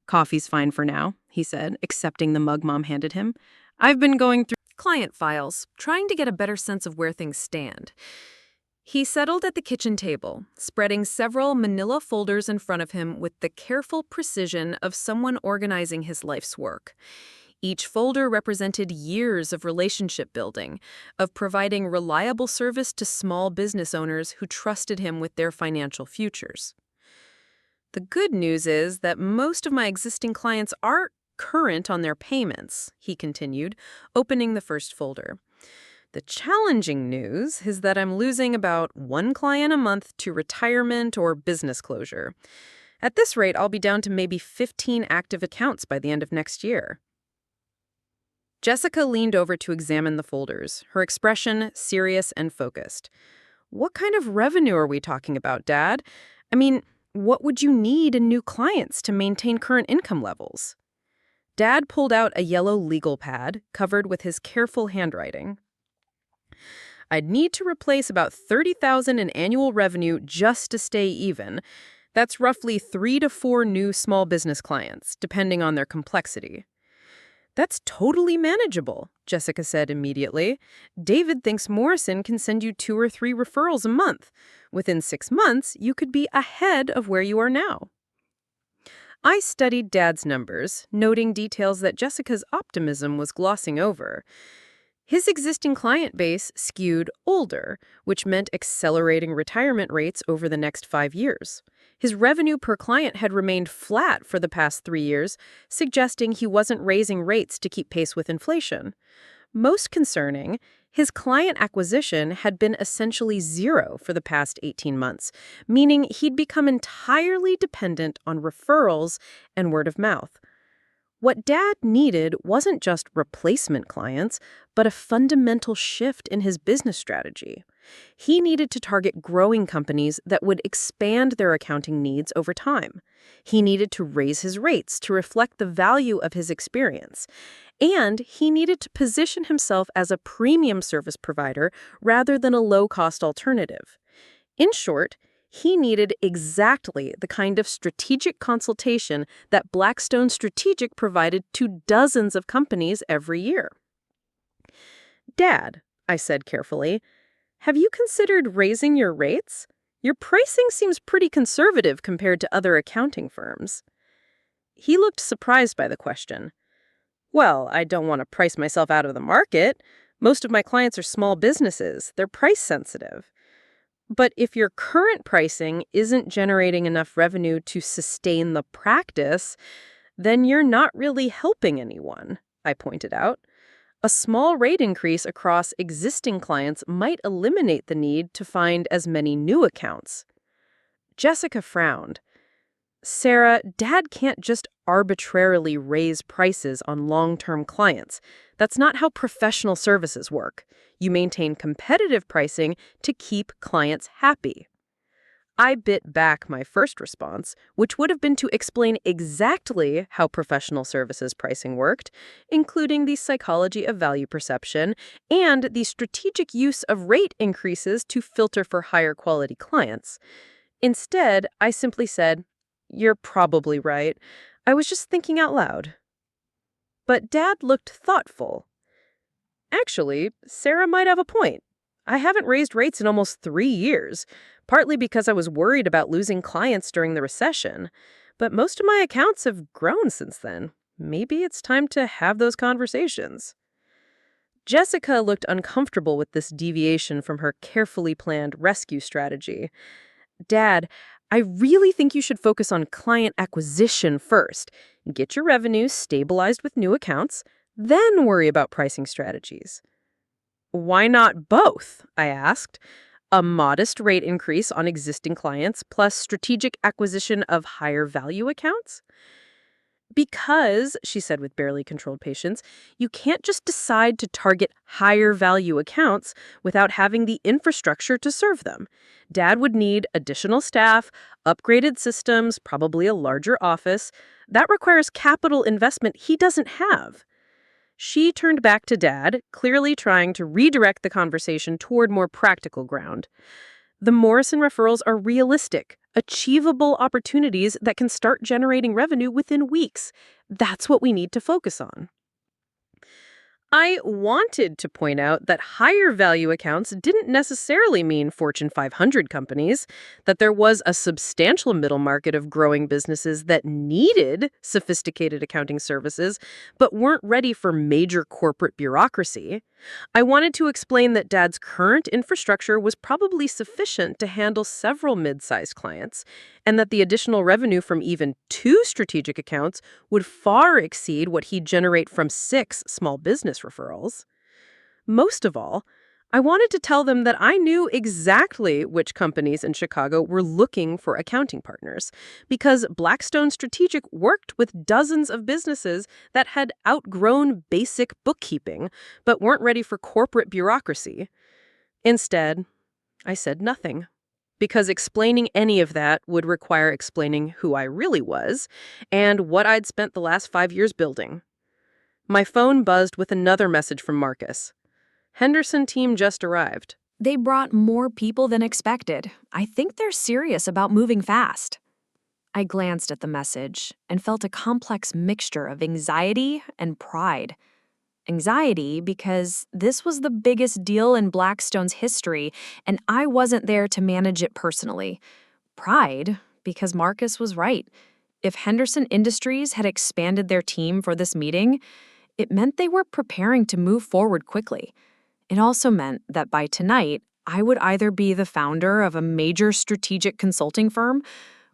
Speaker 4: "Coffee's fine for now," he said, accepting the mug Mom handed him. "I've been going through
Speaker 2: Client files, trying to get a better sense of where things stand. He settled at the kitchen table, spreading several manila folders in front of him with the careful precision of someone organizing his life's work. Each folder represented years of relationship building, of providing reliable service to small business owners who trusted him with their financial futures. The good news is that most of my existing clients are current on their payments, he continued, opening the first folder. The challenging news is that I'm losing about one client a month to retirement or business closure. At this rate, I'll be down to maybe 15 active accounts by the end of next year. Jessica leaned over to examine the folders, her expression serious and focused. "What kind of revenue are we talking about, Dad? I mean, what would you need in new clients to maintain current income levels?" Dad pulled out a yellow legal pad covered with his careful handwriting. "I'd need to replace about $30,000 in annual revenue just to stay even. That's roughly 3 to 4 new small business clients, depending on their complexity." "That's totally manageable," Jessica said immediately. "David thinks Morrison can send you 2 or 3 referrals a month. Within 6 months, you could be ahead of where you are now." I studied Dad's numbers, noting details that Jessica's optimism was glossing over. His existing client base skewed older, which meant accelerating retirement rates over the next 5 years. His revenue per client had remained flat for the past 3 years, suggesting he wasn't raising rates to keep pace with inflation. Most concerning, his client acquisition had been essentially zero for the past 18 months, meaning he'd become entirely dependent on referrals and word of mouth. What Dad needed wasn't just replacement clients, but a fundamental shift in his business strategy. He needed to target growing companies that would expand their accounting needs over time. He needed to raise his rates to reflect the value of his experience. And he needed to position himself as a premium service provider rather than a low-cost alternative. In short, he needed exactly the kind of strategic consultation that Blackstone Strategic provided to dozens of companies every year. "Dad," I said carefully, "have you considered raising your rates? Your pricing seems pretty conservative compared to other accounting firms." He looked surprised by the question. "Well, I don't want to price myself out of the market. Most of my clients are small businesses. They're price sensitive. But if your current pricing isn't generating enough revenue to sustain the practice, then you're not really helping anyone," I pointed out. "A small rate increase across existing clients might eliminate the need to find as many new accounts." Jessica frowned. "Sarah, Dad can't just arbitrarily raise prices on long-term clients. That's not how professional services work. You maintain competitive pricing to keep clients happy." I bit back my first response, which would have been to explain exactly how professional services pricing worked, including the psychology of value perception and the strategic use of rate increases to filter for higher quality clients. Instead, I simply said, "You're probably right. I was just thinking out loud." But Dad looked thoughtful. "Actually, Sarah might have a point. I haven't raised rates in almost 3 years, partly because I was worried about losing clients during the recession. But most of my accounts have grown since then. Maybe it's time to have those conversations." Jessica looked uncomfortable with this deviation from her carefully planned rescue strategy. "Dad, I really think you should focus on client acquisition first. Get your revenue stabilized with new accounts, then worry about pricing strategies." "Why not both?" I asked. "A modest rate increase on existing clients plus strategic acquisition of higher value accounts?"
Speaker 4: Because, she said with barely controlled patience, you can't just decide to target higher value accounts without having the infrastructure to serve them. Dad would need additional staff, upgraded systems, probably a larger office. That requires capital investment he doesn't have. She turned back to Dad, clearly trying to redirect the conversation toward more practical ground. The Morrison referrals are realistic, achievable opportunities that can start generating revenue within weeks. That's what we need to focus on. I wanted to point out that higher value accounts didn't necessarily mean Fortune 500 companies, that there was a substantial middle market of growing businesses that needed sophisticated accounting services, but weren't ready for major corporate bureaucracy. I wanted to explain that Dad's current infrastructure was probably sufficient to handle several mid-sized clients, and that the additional revenue from even 2 strategic accounts would far exceed what he'd generate from 6 small business referrals. Most of all, I wanted to tell them that I knew exactly which companies in Chicago were looking for accounting partners, because Blackstone Strategic worked with dozens of businesses that had outgrown basic bookkeeping, but weren't ready for corporate bureaucracy. Instead, I said nothing, because explaining any of that would require explaining who I really was and what I'd spent the last 5 years building. My phone buzzed with another message from Marcus. Henderson team just arrived.
Speaker 1: They brought more people than expected. I think they're serious about moving fast. I glanced at the message and felt a complex mixture of anxiety and pride. Anxiety because this was the biggest deal in Blackstone's history, and I wasn't there to manage it personally. Pride because Marcus was right. If Henderson Industries had expanded their team for this meeting, it meant they were preparing to move forward quickly. It also meant that by tonight, I would either be the founder of a major strategic consulting firm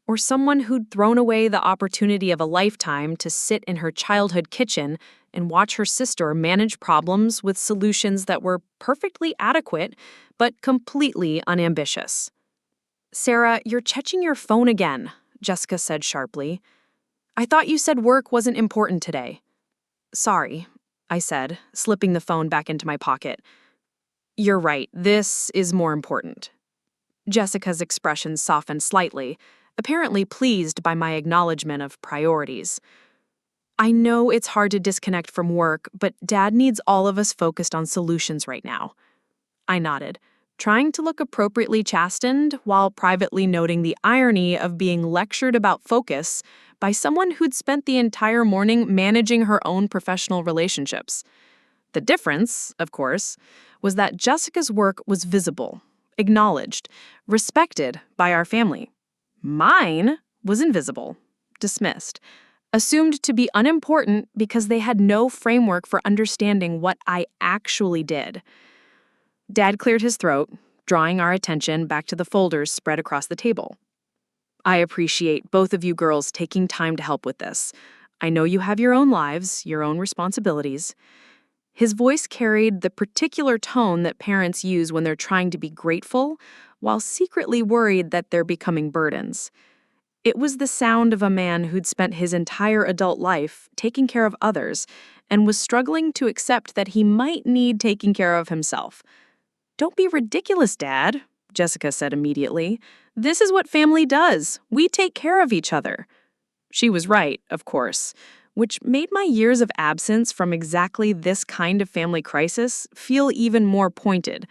Speaker 1: or someone who'd thrown away the opportunity of a lifetime to sit in her childhood kitchen and watch her sister manage problems with solutions that were perfectly adequate but completely unambitious. "Sarah, you're checking your phone again," Jessica said sharply. "I thought you said work wasn't important today." "Sorry," I said, slipping the phone back into my pocket. "You're right, this is more important." Jessica's expression softened slightly, apparently pleased by my acknowledgement of priorities. "I know it's hard to disconnect from work, but Dad needs all of us focused on solutions right now." I nodded, trying to look appropriately chastened while privately noting the irony of being lectured about focus by someone who'd spent the entire morning managing her own professional relationships. The difference, of course, was that Jessica's work was visible, acknowledged, respected by our family. Mine was invisible, dismissed, assumed to be unimportant because they had no framework for understanding what I actually did. Dad cleared his throat, drawing our attention back to the folders spread across the table. "I appreciate both of you girls taking time to help with this. I know you have your own lives, your own responsibilities." His voice carried the particular tone that parents use when they're trying to be grateful while secretly worried that they're becoming burdens. It was the sound of a man who'd spent his entire adult life taking care of others and was struggling to accept that he might need taking care of himself. "Don't be ridiculous, Dad," Jessica said immediately. "This is what family does. We take care of each other." She was right, of course, which made my years of absence from exactly this kind of family crisis feel even more pointed.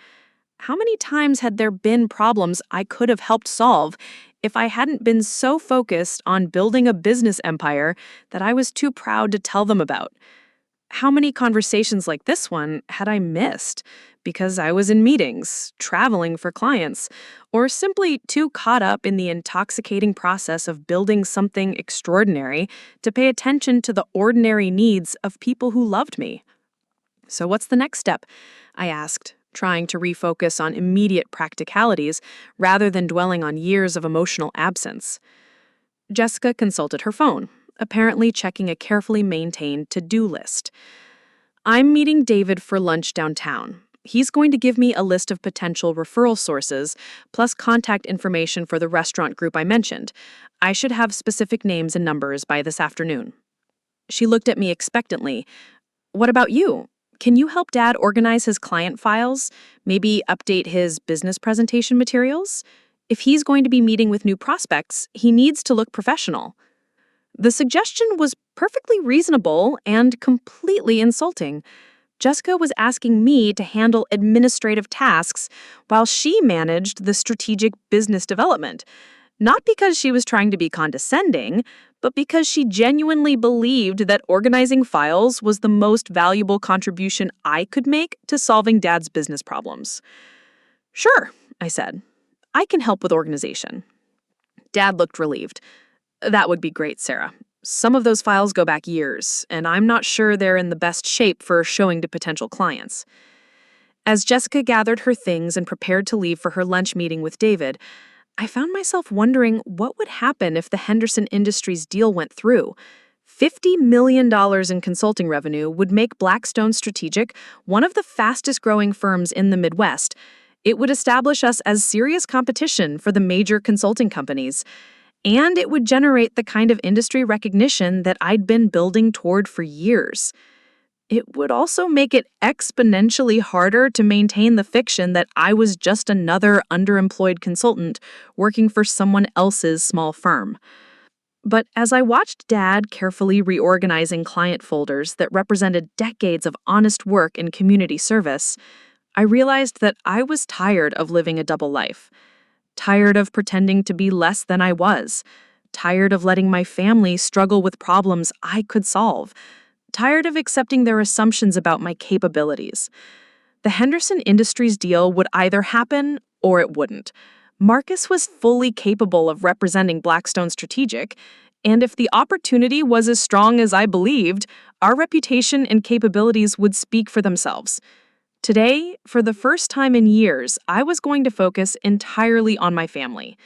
Speaker 1: How many times had there been problems I could have helped solve if I hadn't been so focused on building a business empire that I was too proud to tell them about? How many conversations like this one had I missed because I was in meetings, traveling for clients, or simply too caught up in the intoxicating process of building something extraordinary to pay attention to the ordinary needs of people who loved me? "So what's the next step?" I asked, trying to refocus on immediate practicalities rather than dwelling on years of emotional absence. Jessica consulted her phone, apparently checking a carefully maintained to-do list. "I'm meeting David for lunch downtown. He's going to give me a list of potential referral sources, plus contact information for the restaurant group I mentioned. I should have specific names and numbers by this afternoon."
Speaker 4: She looked at me expectantly. What about you? Can you help Dad organize his client files? Maybe update his business presentation materials? If he's going to be meeting with new prospects, he needs to look professional. The suggestion was perfectly reasonable and completely insulting. Jessica was asking me to handle administrative tasks while she managed the strategic business development. Not because she was trying to be condescending, but because she genuinely believed that organizing files was the most valuable contribution I could make to solving Dad's business problems. Sure, I said. I can help with organization. Dad looked relieved. That would be great, Sarah. Some of those files go back years, and I'm not sure they're in the best shape for showing to potential clients. As Jessica gathered her things and prepared to leave for her lunch meeting with David, I found myself wondering what would happen if the Henderson Industries deal went through. $50 million in consulting revenue would make Blackstone Strategic one of the fastest-growing firms in the Midwest. It would establish us as serious competition for the major consulting companies. And it would generate the kind of industry recognition that I'd been building toward for years. It would also make it exponentially harder to maintain the fiction that I was just another underemployed consultant working for someone else's small firm. But as I watched Dad carefully reorganizing client folders that represented decades of honest work and community service, I realized that I was tired of living a double life. Tired of pretending to be less than I was. Tired of letting my family struggle with problems I could solve. Tired of accepting their assumptions about my capabilities. The Henderson Industries deal would either happen or it wouldn't. Marcus was fully capable of representing Blackstone Strategic, and if the opportunity was as strong as I believed, our reputation and capabilities would speak for themselves. Today, for the first time in years, I was going to focus entirely on my family.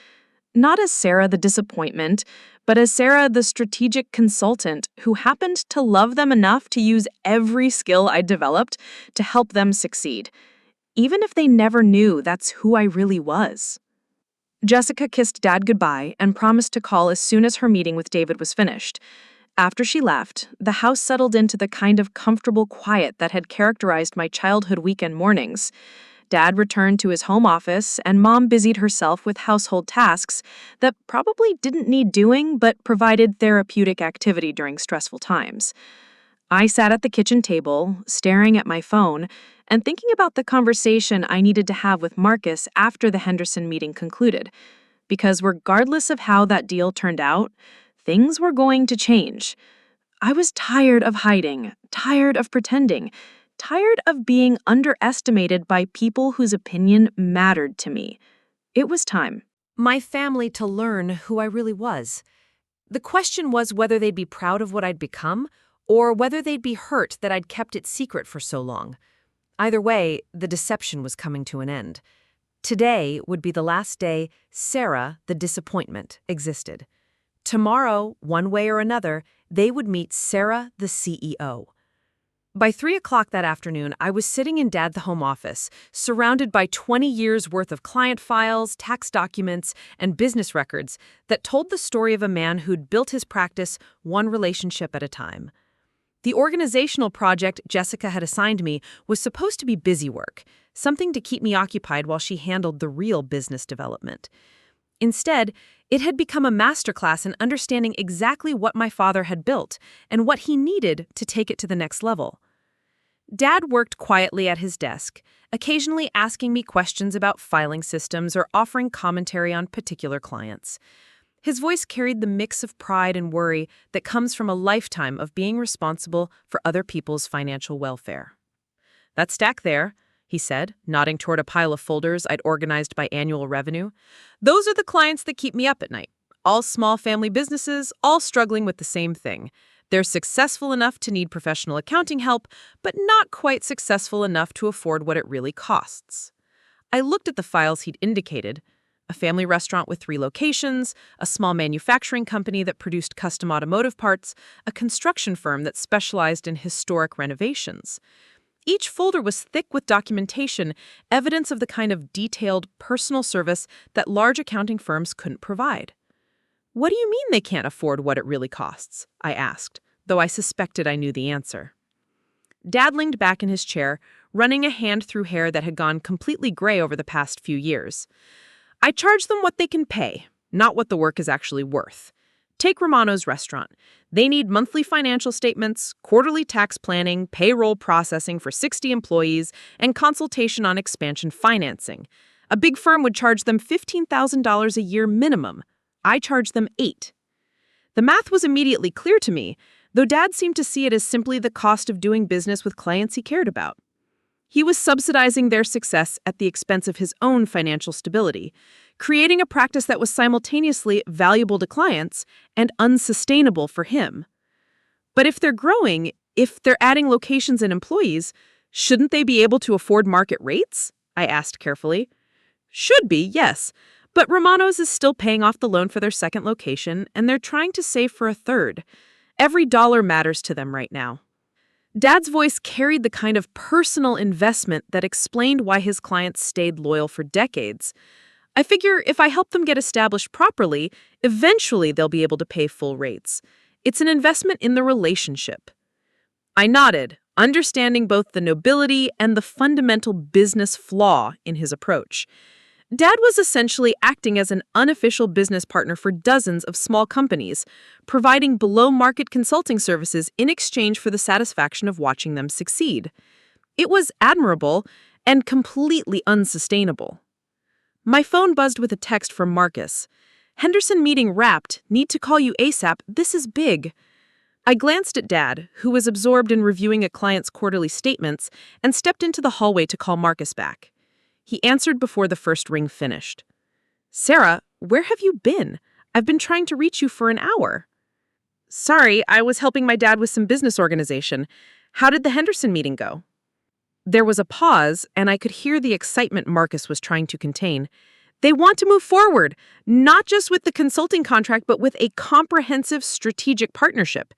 Speaker 4: Not as Sarah the disappointment, but as Sarah the strategic consultant who happened to love them enough to use every skill I developed to help them succeed, even if they never knew that's who I really was. Jessica kissed Dad goodbye and promised to call as soon as her meeting with David was finished. After she left, the house settled into the kind of comfortable quiet that had characterized my childhood weekend mornings. Dad returned to his home office, and Mom busied herself with household tasks that probably didn't need doing but provided therapeutic activity during stressful times. I sat at the kitchen table, staring at my phone, and thinking about the conversation I needed to have with Marcus after the Henderson meeting concluded. Because regardless of how that deal turned out, things were going to change. I was tired of hiding, tired of pretending, tired of being underestimated by people whose opinion mattered to me. It was time.
Speaker 2: My family to learn who I really was. The question was whether they'd be proud of what I'd become, or whether they'd be hurt that I'd kept it secret for so long. Either way, the deception was coming to an end. Today would be the last day Sarah, the disappointment, existed. Tomorrow, one way or another, they would meet Sarah, the CEO. By 3 o'clock that afternoon, I was sitting in Dad's home office, surrounded by 20 years' worth of client files, tax documents, and business records that told the story of a man who'd built his practice one relationship at a time. The organizational project Jessica had assigned me was supposed to be busy work, something to keep me occupied while she handled the real business development. Instead, it had become a masterclass in understanding exactly what my father had built and what he needed to take it to the next level. Dad worked quietly at his desk, occasionally asking me questions about filing systems or offering commentary on particular clients. His voice carried the mix of pride and worry that comes from a lifetime of being responsible for other people's financial welfare. "That stack there," he said, nodding toward a pile of folders I'd organized by annual revenue. "Those are the clients that keep me up at night. All small family businesses, all struggling with the same thing. They're successful enough to need professional accounting help, but not quite successful enough to afford what it really costs." I looked at the files he'd indicated: a family restaurant with 3 locations, a small manufacturing company that produced custom automotive parts, a construction firm that specialized in historic renovations. Each folder was thick with documentation, evidence of the kind of detailed, personal service that large accounting firms couldn't provide. "What do you mean they can't afford what it really costs?" I asked,
Speaker 1: though I suspected I knew the answer. Dad leaned back in his chair, running a hand through hair that had gone completely gray over the past few years. I charge them what they can pay, not what the work is actually worth. Take Romano's restaurant. They need monthly financial statements, quarterly tax planning, payroll processing for 60 employees, and consultation on expansion financing. A big firm would charge them $15,000 a year minimum. I charge them $8,000. The math was immediately clear to me, though Dad seemed to see it as simply the cost of doing business with clients he cared about. He was subsidizing their success at the expense of his own financial stability, creating a practice that was simultaneously valuable to clients and unsustainable for him. But if they're growing, if they're adding locations and employees, shouldn't they be able to afford market rates? I asked carefully. Should be, yes. But Romano's is still paying off the loan for their second location, and they're trying to save for a third. Every dollar matters to them right now. Dad's voice carried the kind of personal investment that explained why his clients stayed loyal for decades. I figure if I help them get established properly, eventually they'll be able to pay full rates. It's an investment in the relationship. I nodded, understanding both the nobility and the fundamental business flaw in his approach. Dad was essentially acting as an unofficial business partner for dozens of small companies, providing below-market consulting services in exchange for the satisfaction of watching them succeed. It was admirable and completely unsustainable. My phone buzzed with a text from Marcus. "Henderson meeting wrapped. Need to call you ASAP. This is big." I glanced at Dad, who was absorbed in reviewing a client's quarterly statements, and stepped into the hallway to call Marcus back. He answered before the first ring finished. "Sarah, where have you been? I've been trying to reach you for an hour." "Sorry, I was helping my dad with some business organization. How did the Henderson meeting go?" There was a pause, and I could hear the excitement Marcus was trying to contain. "They want to move forward, not just with the consulting contract, but with a comprehensive strategic partnership.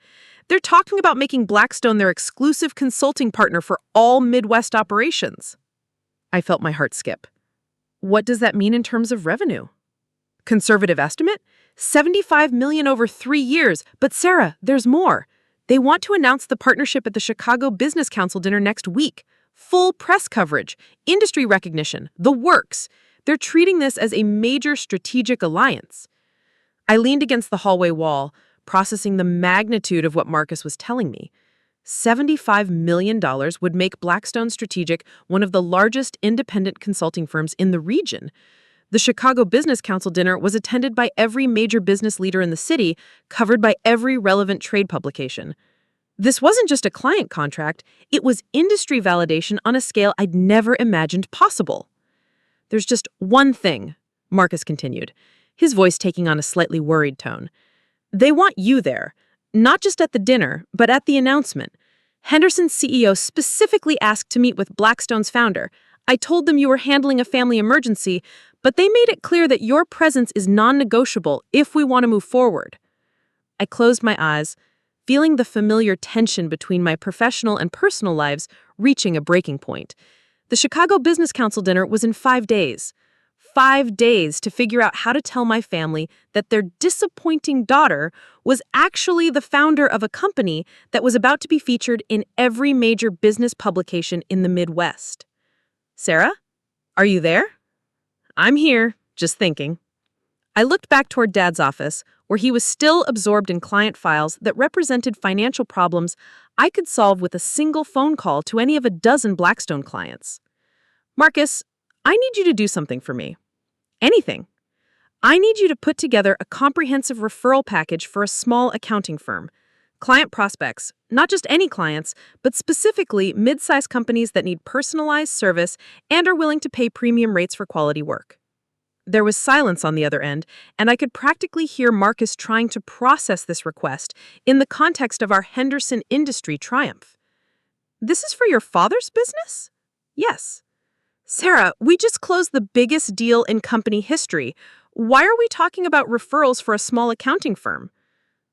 Speaker 1: They're talking about making Blackstone their exclusive consulting partner for all Midwest operations." I felt my heart skip. "What does that mean in terms of revenue?" "Conservative estimate? $75 million over 3 years. But Sarah, there's more. They want to announce the partnership at the Chicago Business Council dinner next week. Full press coverage, industry recognition, the works. They're treating this as a major strategic alliance." I leaned against the hallway wall, processing the magnitude of what Marcus was telling me. $75 million would make Blackstone Strategic one of the largest independent consulting firms in the region. The Chicago Business Council dinner was attended by every major business leader in the city, covered by every relevant trade publication. This wasn't just a client contract, it was industry validation on a scale I'd never imagined possible. "There's just one thing," Marcus continued, his voice taking on a slightly worried tone. "They want you there. Not just at the dinner, but at the announcement. Henderson's CEO specifically asked to meet with Blackstone's founder. I told them you were handling a family emergency, but they made it clear that your presence is non-negotiable if we want to move forward." I closed my eyes, feeling the familiar tension between my professional and personal lives reaching a breaking point. The Chicago Business Council dinner was in 5 days. 5 days to figure out how to tell my family that their disappointing daughter was actually the founder of a company that was about to be featured in every major business publication in the Midwest. "Sarah, are you there?" "I'm here, just thinking." I looked back toward Dad's office, where he was still absorbed in client files that represented financial problems I could solve with a single phone call to any of a dozen Blackstone clients. "Marcus, I need you to do something for me. Anything. I need you to put together a comprehensive referral package for a small accounting firm. Client prospects, not just any clients, but specifically mid-sized companies that need personalized service and are willing to pay premium rates for quality work." There was silence on the other end, and I could practically hear Marcus trying to process this request in the context of our Henderson industry triumph. "This is for your father's business?" "Yes." "Sarah, we just closed the biggest deal in company history. Why are we talking about referrals for a small accounting firm?"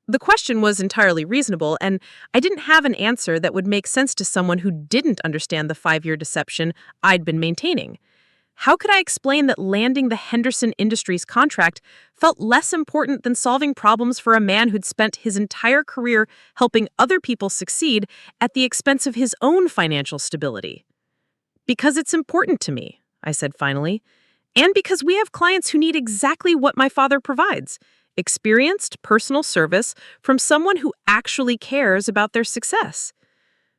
Speaker 1: The question was entirely reasonable, and I didn't have an answer that would make sense to someone who didn't understand the 5-year deception I'd been maintaining. How could I explain that landing the Henderson Industries contract felt less important than solving problems for a man who'd spent his entire career helping other people succeed at the expense of his own financial stability? Because it's important to me, I said finally, and because we have clients who need exactly what my father provides: experienced personal service from someone who actually cares about their success.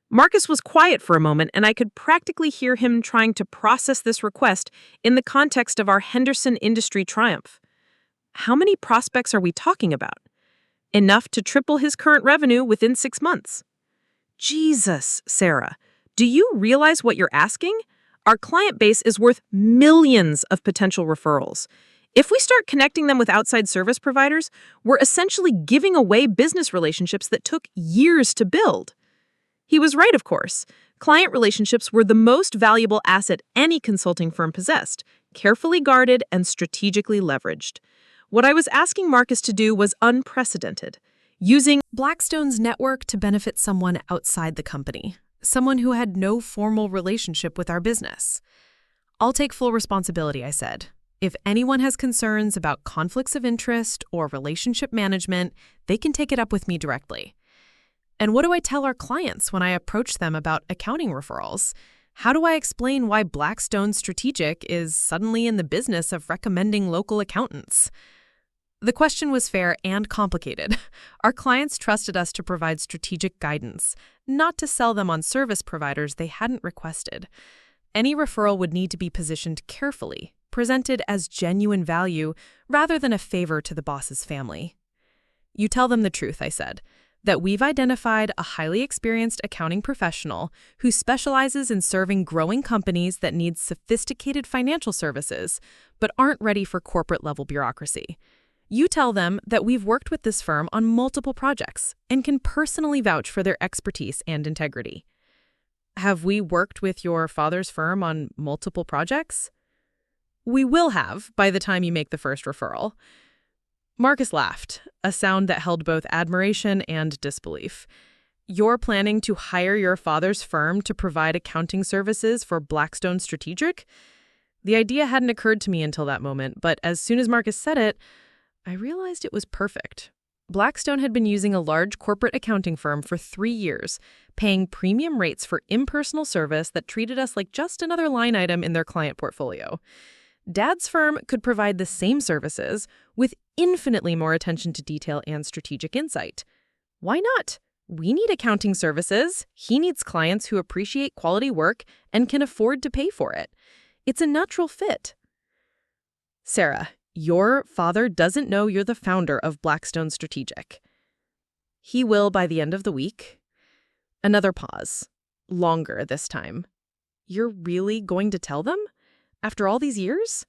Speaker 1: Marcus was quiet for a moment, and I could practically hear him trying to process this request in the context of our Henderson industry triumph. How many prospects are we talking about? Enough to triple his current revenue within 6 months. Jesus, Sarah, do you realize what you're asking? Our client base is worth millions of potential referrals. If we start connecting them with outside service providers, we're essentially giving away business relationships that took years to build. He was right, of course. Client relationships were the most valuable asset any consulting firm possessed, carefully guarded and strategically leveraged. What I was asking Marcus to do was unprecedented, using
Speaker 2: Blackstone's network to benefit someone outside the company, someone who had no formal relationship with our business. I'll take full responsibility, I said. If anyone has concerns about conflicts of interest or relationship management, they can take it up with me directly. And what do I tell our clients when I approach them about accounting referrals? How do I explain why Blackstone Strategic is suddenly in the business of recommending local accountants? The question was fair and complicated. Our clients trusted us to provide strategic guidance, not to sell them on service providers they hadn't requested. Any referral would need to be positioned carefully, presented as genuine value rather than a favor to the boss's family. You tell them the truth, I said, that we've identified a highly experienced accounting professional who specializes in serving growing companies that need sophisticated financial services but aren't ready for corporate-level bureaucracy. You tell them that we've worked with this firm on multiple projects and can personally vouch for their expertise and integrity. Have we worked with your father's firm on multiple projects? We will have by the time you make the first referral. Marcus laughed, a sound that held both admiration and disbelief. You're planning to hire your father's firm to provide accounting services for Blackstone Strategic? The idea hadn't occurred to me until that moment, but as soon as Marcus said it, I realized it was perfect. Blackstone had been using a large corporate accounting firm for 3 years, paying premium rates for impersonal service that treated us like just another line item in their client portfolio. Dad's firm could provide the same services with infinitely more attention to detail and strategic insight. Why not? We need accounting services. He needs clients who appreciate quality work and can afford to pay for it. It's a natural fit. Sarah, your father doesn't know you're the founder of Blackstone Strategic. He will by the end of the week. Another pause. Longer this time. You're really going to tell them? After all these years?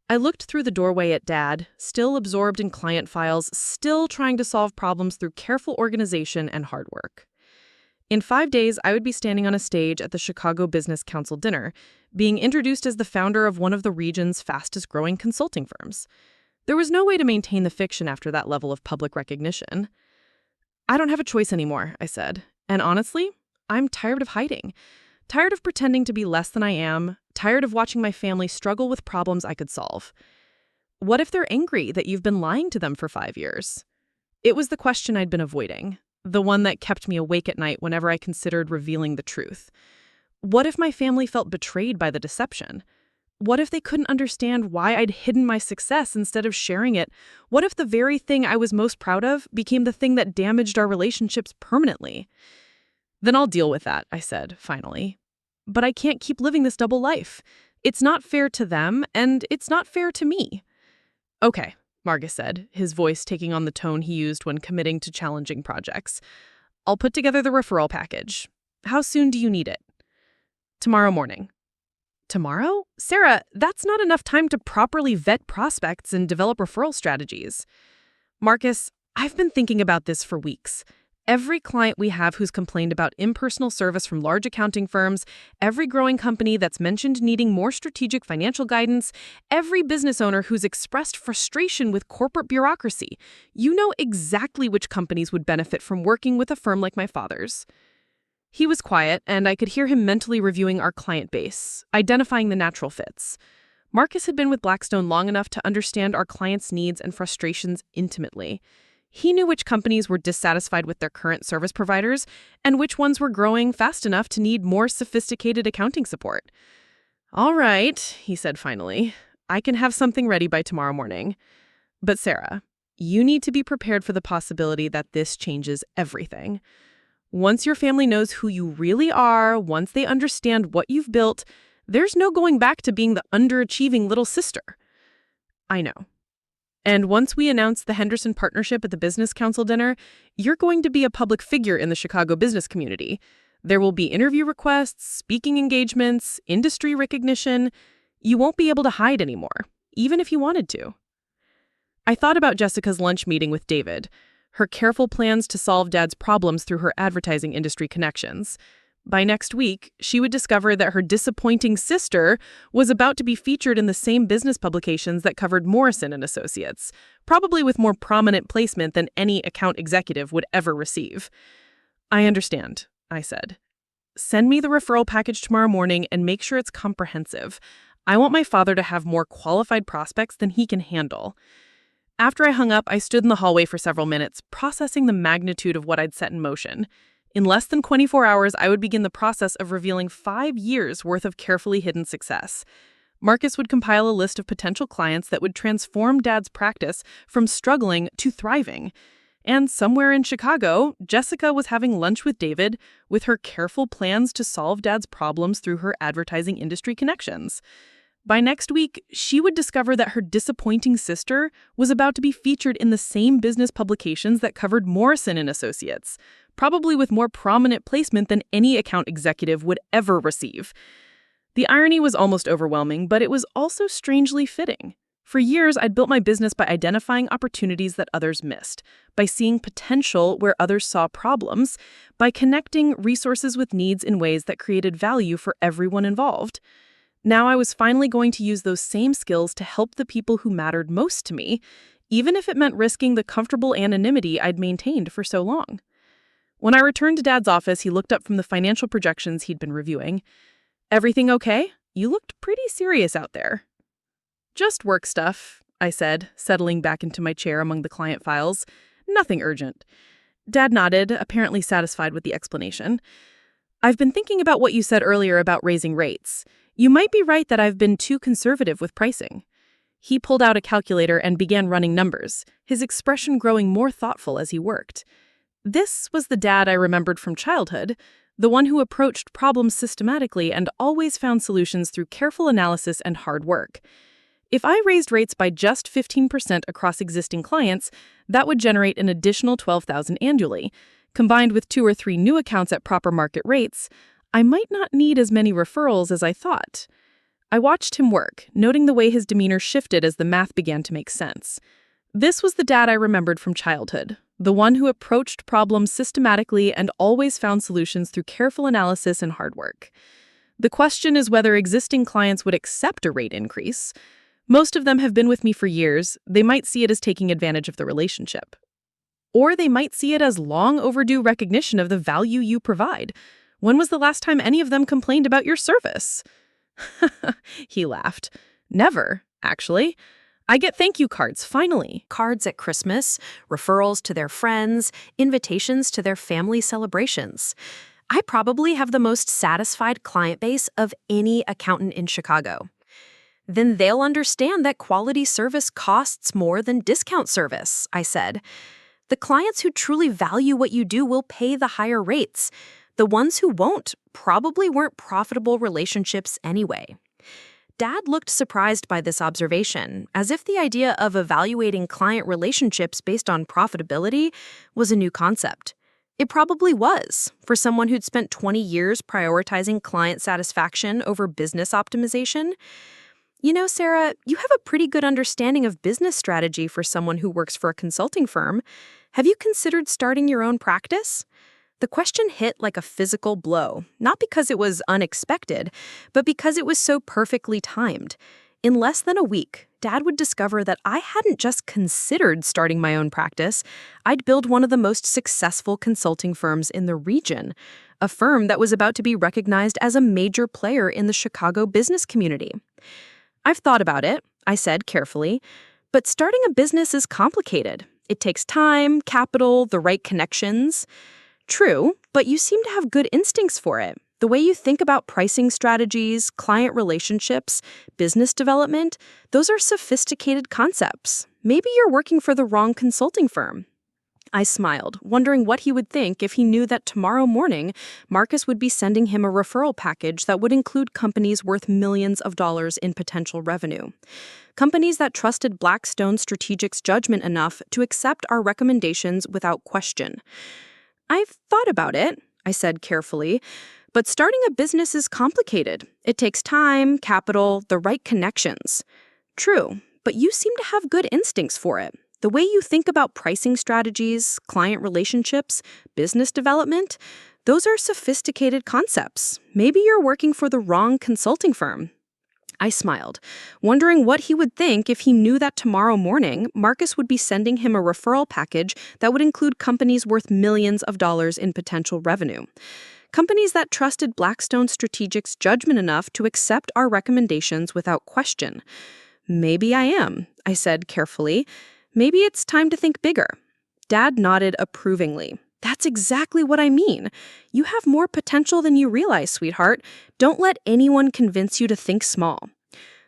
Speaker 2: I looked through the doorway at Dad, still absorbed in client files, still trying to solve problems through careful organization and hard work. In 5 days, I would be standing on a stage at the Chicago Business Council dinner, being introduced as the founder of one of the region's fastest-growing consulting firms. There was no way to maintain the fiction after that level of public recognition. I don't have a choice anymore, I said. And honestly, I'm tired of hiding. Tired of pretending to be less than I am, tired of watching my family struggle with problems I could solve. What if they're angry that you've been lying to them for 5 years? It was the question I'd been avoiding, the one that kept me awake at night whenever I considered revealing the truth. What if my family felt betrayed by the deception? What if they couldn't understand why I'd hidden my success instead of sharing it? What if the very thing I was most proud of became the thing that damaged our relationships permanently? Then I'll deal with that, I said, finally. But I can't keep living this double life. It's not fair to them, and it's not fair to me. Okay, Marcus said, his voice taking on the tone he used when committing to challenging projects. I'll put together the referral package. How soon do you need it? Tomorrow morning. Tomorrow? Sarah, that's not enough time to properly vet prospects and develop referral strategies. Marcus, I've been thinking about this for weeks. Every client we have who's complained about impersonal service from large accounting firms, every growing company that's mentioned needing more strategic financial guidance, every business owner who's expressed frustration with corporate bureaucracy. You know exactly which companies would benefit from working with a firm like my father's.
Speaker 4: He was quiet, and I could hear him mentally reviewing our client base, identifying the natural fits. Marcus had been with Blackstone long enough to understand our clients' needs and frustrations intimately. He knew which companies were dissatisfied with their current service providers and which ones were growing fast enough to need more sophisticated accounting support. "All right," he said finally. "I can have something ready by tomorrow morning. But Sarah, you need to be prepared for the possibility that this changes everything. Once your family knows who you really are, once they understand what you've built, there's no going back to being the underachieving little sister." "I know. And once we announce the Henderson partnership at the Business Council dinner, you're going to be a public figure in the Chicago business community. There will be interview requests, speaking engagements, industry recognition. You won't be able to hide anymore, even if you wanted to." I thought about Jessica's lunch meeting with David, her careful plans to solve Dad's problems through her advertising industry connections. By next week, she would discover that her disappointing sister was about to be featured in the same business publications that covered Morrison Associates, probably with more prominent placement than any account executive would ever receive. "I understand," I said. "Send me the referral package tomorrow morning and make sure it's comprehensive. I want my father to have more qualified prospects than he can handle." After I hung up, I stood in the hallway for several minutes, processing the magnitude of what I'd set in motion. In less than 24 hours, I would begin the process of revealing 5 years' worth of carefully hidden success. Marcus would compile a list of potential clients that would transform Dad's practice from struggling to thriving. And somewhere in Chicago, Jessica was having lunch with David with her careful plans to solve Dad's problems through her advertising industry connections. By next week, she would discover that her disappointing sister was about to be featured in the same business publications that covered Morrison Associates, probably with more prominent placement than any account executive would ever receive. The irony was almost overwhelming, but it was also strangely fitting. For years, I'd built my business by identifying opportunities that others missed, by seeing potential where others saw problems, by connecting resources with needs in ways that created value for everyone involved. Now I was finally going to use those same skills to help the people who mattered most to me, even if it meant risking the comfortable anonymity I'd maintained for so long. When I returned to Dad's office, he looked up from the financial projections he'd been reviewing. "Everything okay? You looked pretty serious out there." "Just work stuff," I said, settling back into my chair among the client files. "Nothing urgent." Dad nodded, apparently satisfied with the explanation. "I've been thinking about what you said earlier about raising rates. You might be right that I've been too conservative with pricing." He pulled out a calculator and began running numbers, his expression growing more thoughtful as he worked. This was the Dad I remembered from childhood, the one who approached problems systematically and always found solutions through careful analysis and hard work. If I raised rates by just 15% across existing clients, that would generate an additional $12,000 annually. Combined with 2 or 3 new accounts at proper market rates, I might not need as many referrals as I thought. I watched him work, noting the way his demeanor shifted as the math began to make sense. This was the Dad I remembered from childhood, the one who approached problems systematically and always found solutions through careful analysis and hard work. The question is whether existing clients would accept a rate increase. Most of them have been with me for years. They might see it as taking advantage of the relationship. Or they might see it as long overdue recognition of the value you provide. When was the last time any of them complained about your service? He laughed. Never, actually. I get thank you cards, finally.
Speaker 1: Cards at Christmas, referrals to their friends, invitations to their family celebrations. I probably have the most satisfied client base of any accountant in Chicago. Then they'll understand that quality service costs more than discount service, I said. The clients who truly value what you do will pay the higher rates. The ones who won't probably weren't profitable relationships anyway. Dad looked surprised by this observation, as if the idea of evaluating client relationships based on profitability was a new concept. It probably was, for someone who'd spent 20 years prioritizing client satisfaction over business optimization. You know, Sarah, you have a pretty good understanding of business strategy for someone who works for a consulting firm. Have you considered starting your own practice? The question hit like a physical blow, not because it was unexpected, but because it was so perfectly timed. In less than a week, Dad would discover that I hadn't just considered starting my own practice. I'd build one of the most successful consulting firms in the region, a firm that was about to be recognized as a major player in the Chicago business community. "I've thought about it," I said carefully, "but starting a business is complicated. It takes time, capital, the right connections." "True, but you seem to have good instincts for it. The way you think about pricing strategies, client relationships, business development, those are sophisticated concepts. Maybe you're working for the wrong consulting firm." I smiled, wondering what he would think if he knew that tomorrow morning, Marcus would be sending him a referral package that would include companies worth millions of dollars in potential revenue. Companies that trusted Blackstone Strategic's judgment enough to accept our recommendations without question. "I've thought about it," I said carefully, "but starting a business is complicated. It takes time, capital, the right connections." "True, but you seem to have good instincts for it. The way you think about pricing strategies, client relationships, business development, those are sophisticated concepts. Maybe you're working for the wrong consulting firm." I smiled, wondering what he would think if he knew that tomorrow morning, Marcus would be sending him a referral package that would include companies worth millions of dollars in potential revenue. Companies that trusted Blackstone Strategic's judgment enough to accept our recommendations without question. "Maybe I am," I said carefully. "Maybe it's time to think bigger." Dad nodded approvingly. "That's exactly what I mean. You have more potential than you realize, sweetheart. Don't let anyone convince you to think small."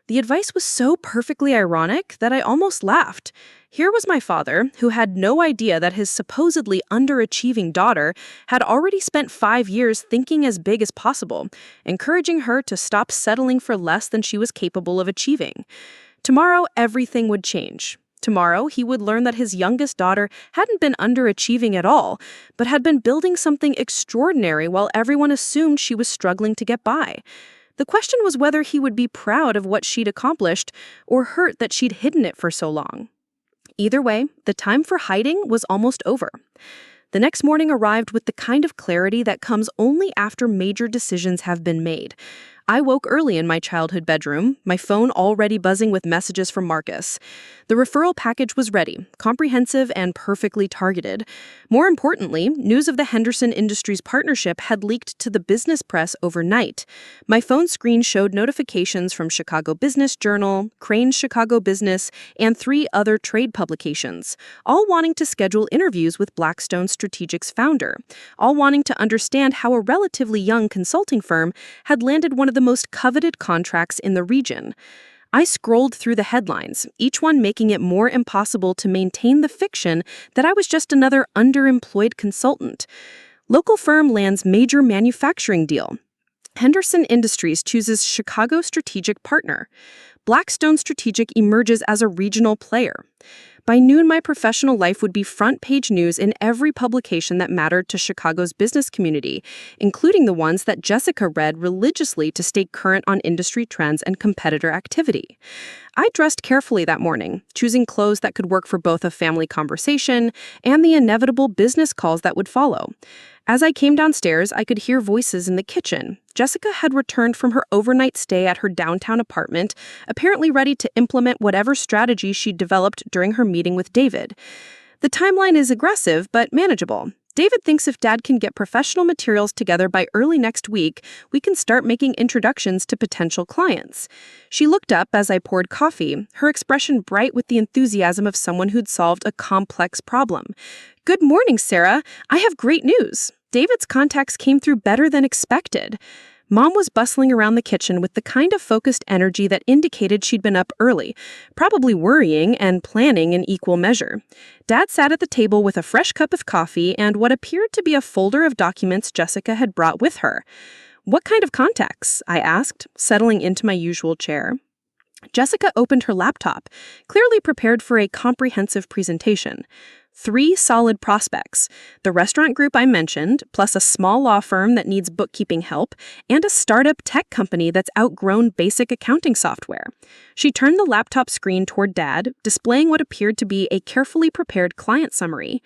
Speaker 1: The advice was so perfectly ironic that I almost laughed. Here was my father, who had no idea that his supposedly underachieving daughter had already spent 5 years thinking as big as possible, encouraging her to stop settling for less than she was capable of achieving. Tomorrow, everything would change. Tomorrow, he would learn that his youngest daughter hadn't been underachieving at all, but had been building something extraordinary while everyone assumed she was struggling to get by. The question was whether he would be proud of what she'd accomplished or hurt that she'd hidden it for so long. Either way, the time for hiding was almost over. The next morning arrived with the kind of clarity that comes only after major decisions have been made. I woke early in my childhood bedroom, my phone already buzzing with messages from Marcus. The referral package was ready, comprehensive and perfectly targeted. More importantly, news of the Henderson Industries partnership had leaked to the business press overnight. My phone screen showed notifications from Chicago Business Journal, Crane's Chicago Business, and 3 other trade publications, all wanting to schedule interviews with Blackstone Strategic's founder, all wanting to understand how a relatively young consulting firm had landed one of the most coveted contracts in the region. I scrolled through the headlines, each one making it more impossible to maintain the fiction that I was just another underemployed consultant. Local firm lands major manufacturing deal. Henderson Industries chooses Chicago strategic partner. Blackstone Strategic emerges as a regional player. By noon, my professional life would be front-page news in every publication that mattered to Chicago's business community, including the ones that Jessica read religiously to stay current on industry trends and competitor activity. I dressed carefully that morning, choosing clothes that could work for both a family conversation and the inevitable business calls that would follow. As I came downstairs, I could hear voices in the kitchen. Jessica had returned from her overnight stay at her downtown apartment, apparently ready to implement whatever strategy she'd developed during her meeting with David. The timeline is aggressive, but manageable. David thinks if Dad can get professional materials together by early next week, we can start making introductions to potential clients. She looked up as I poured coffee, her expression bright with the enthusiasm of someone who'd solved a complex problem. "Good morning, Sarah. I have great news. David's contacts came through better than expected." Mom was bustling around the kitchen with the kind of focused energy that indicated she'd been up early, probably worrying and planning in equal measure. Dad sat at the table with a fresh cup of coffee and what appeared to be a folder of documents Jessica had brought with her. "What kind of contacts?" I asked, settling into my usual chair. Jessica opened her laptop, clearly prepared for a comprehensive presentation. 3 solid prospects, the restaurant group I mentioned, plus a small law firm that needs bookkeeping help, and a startup tech company that's outgrown basic accounting software. She turned the laptop screen toward Dad, displaying what appeared to be a carefully prepared client summary.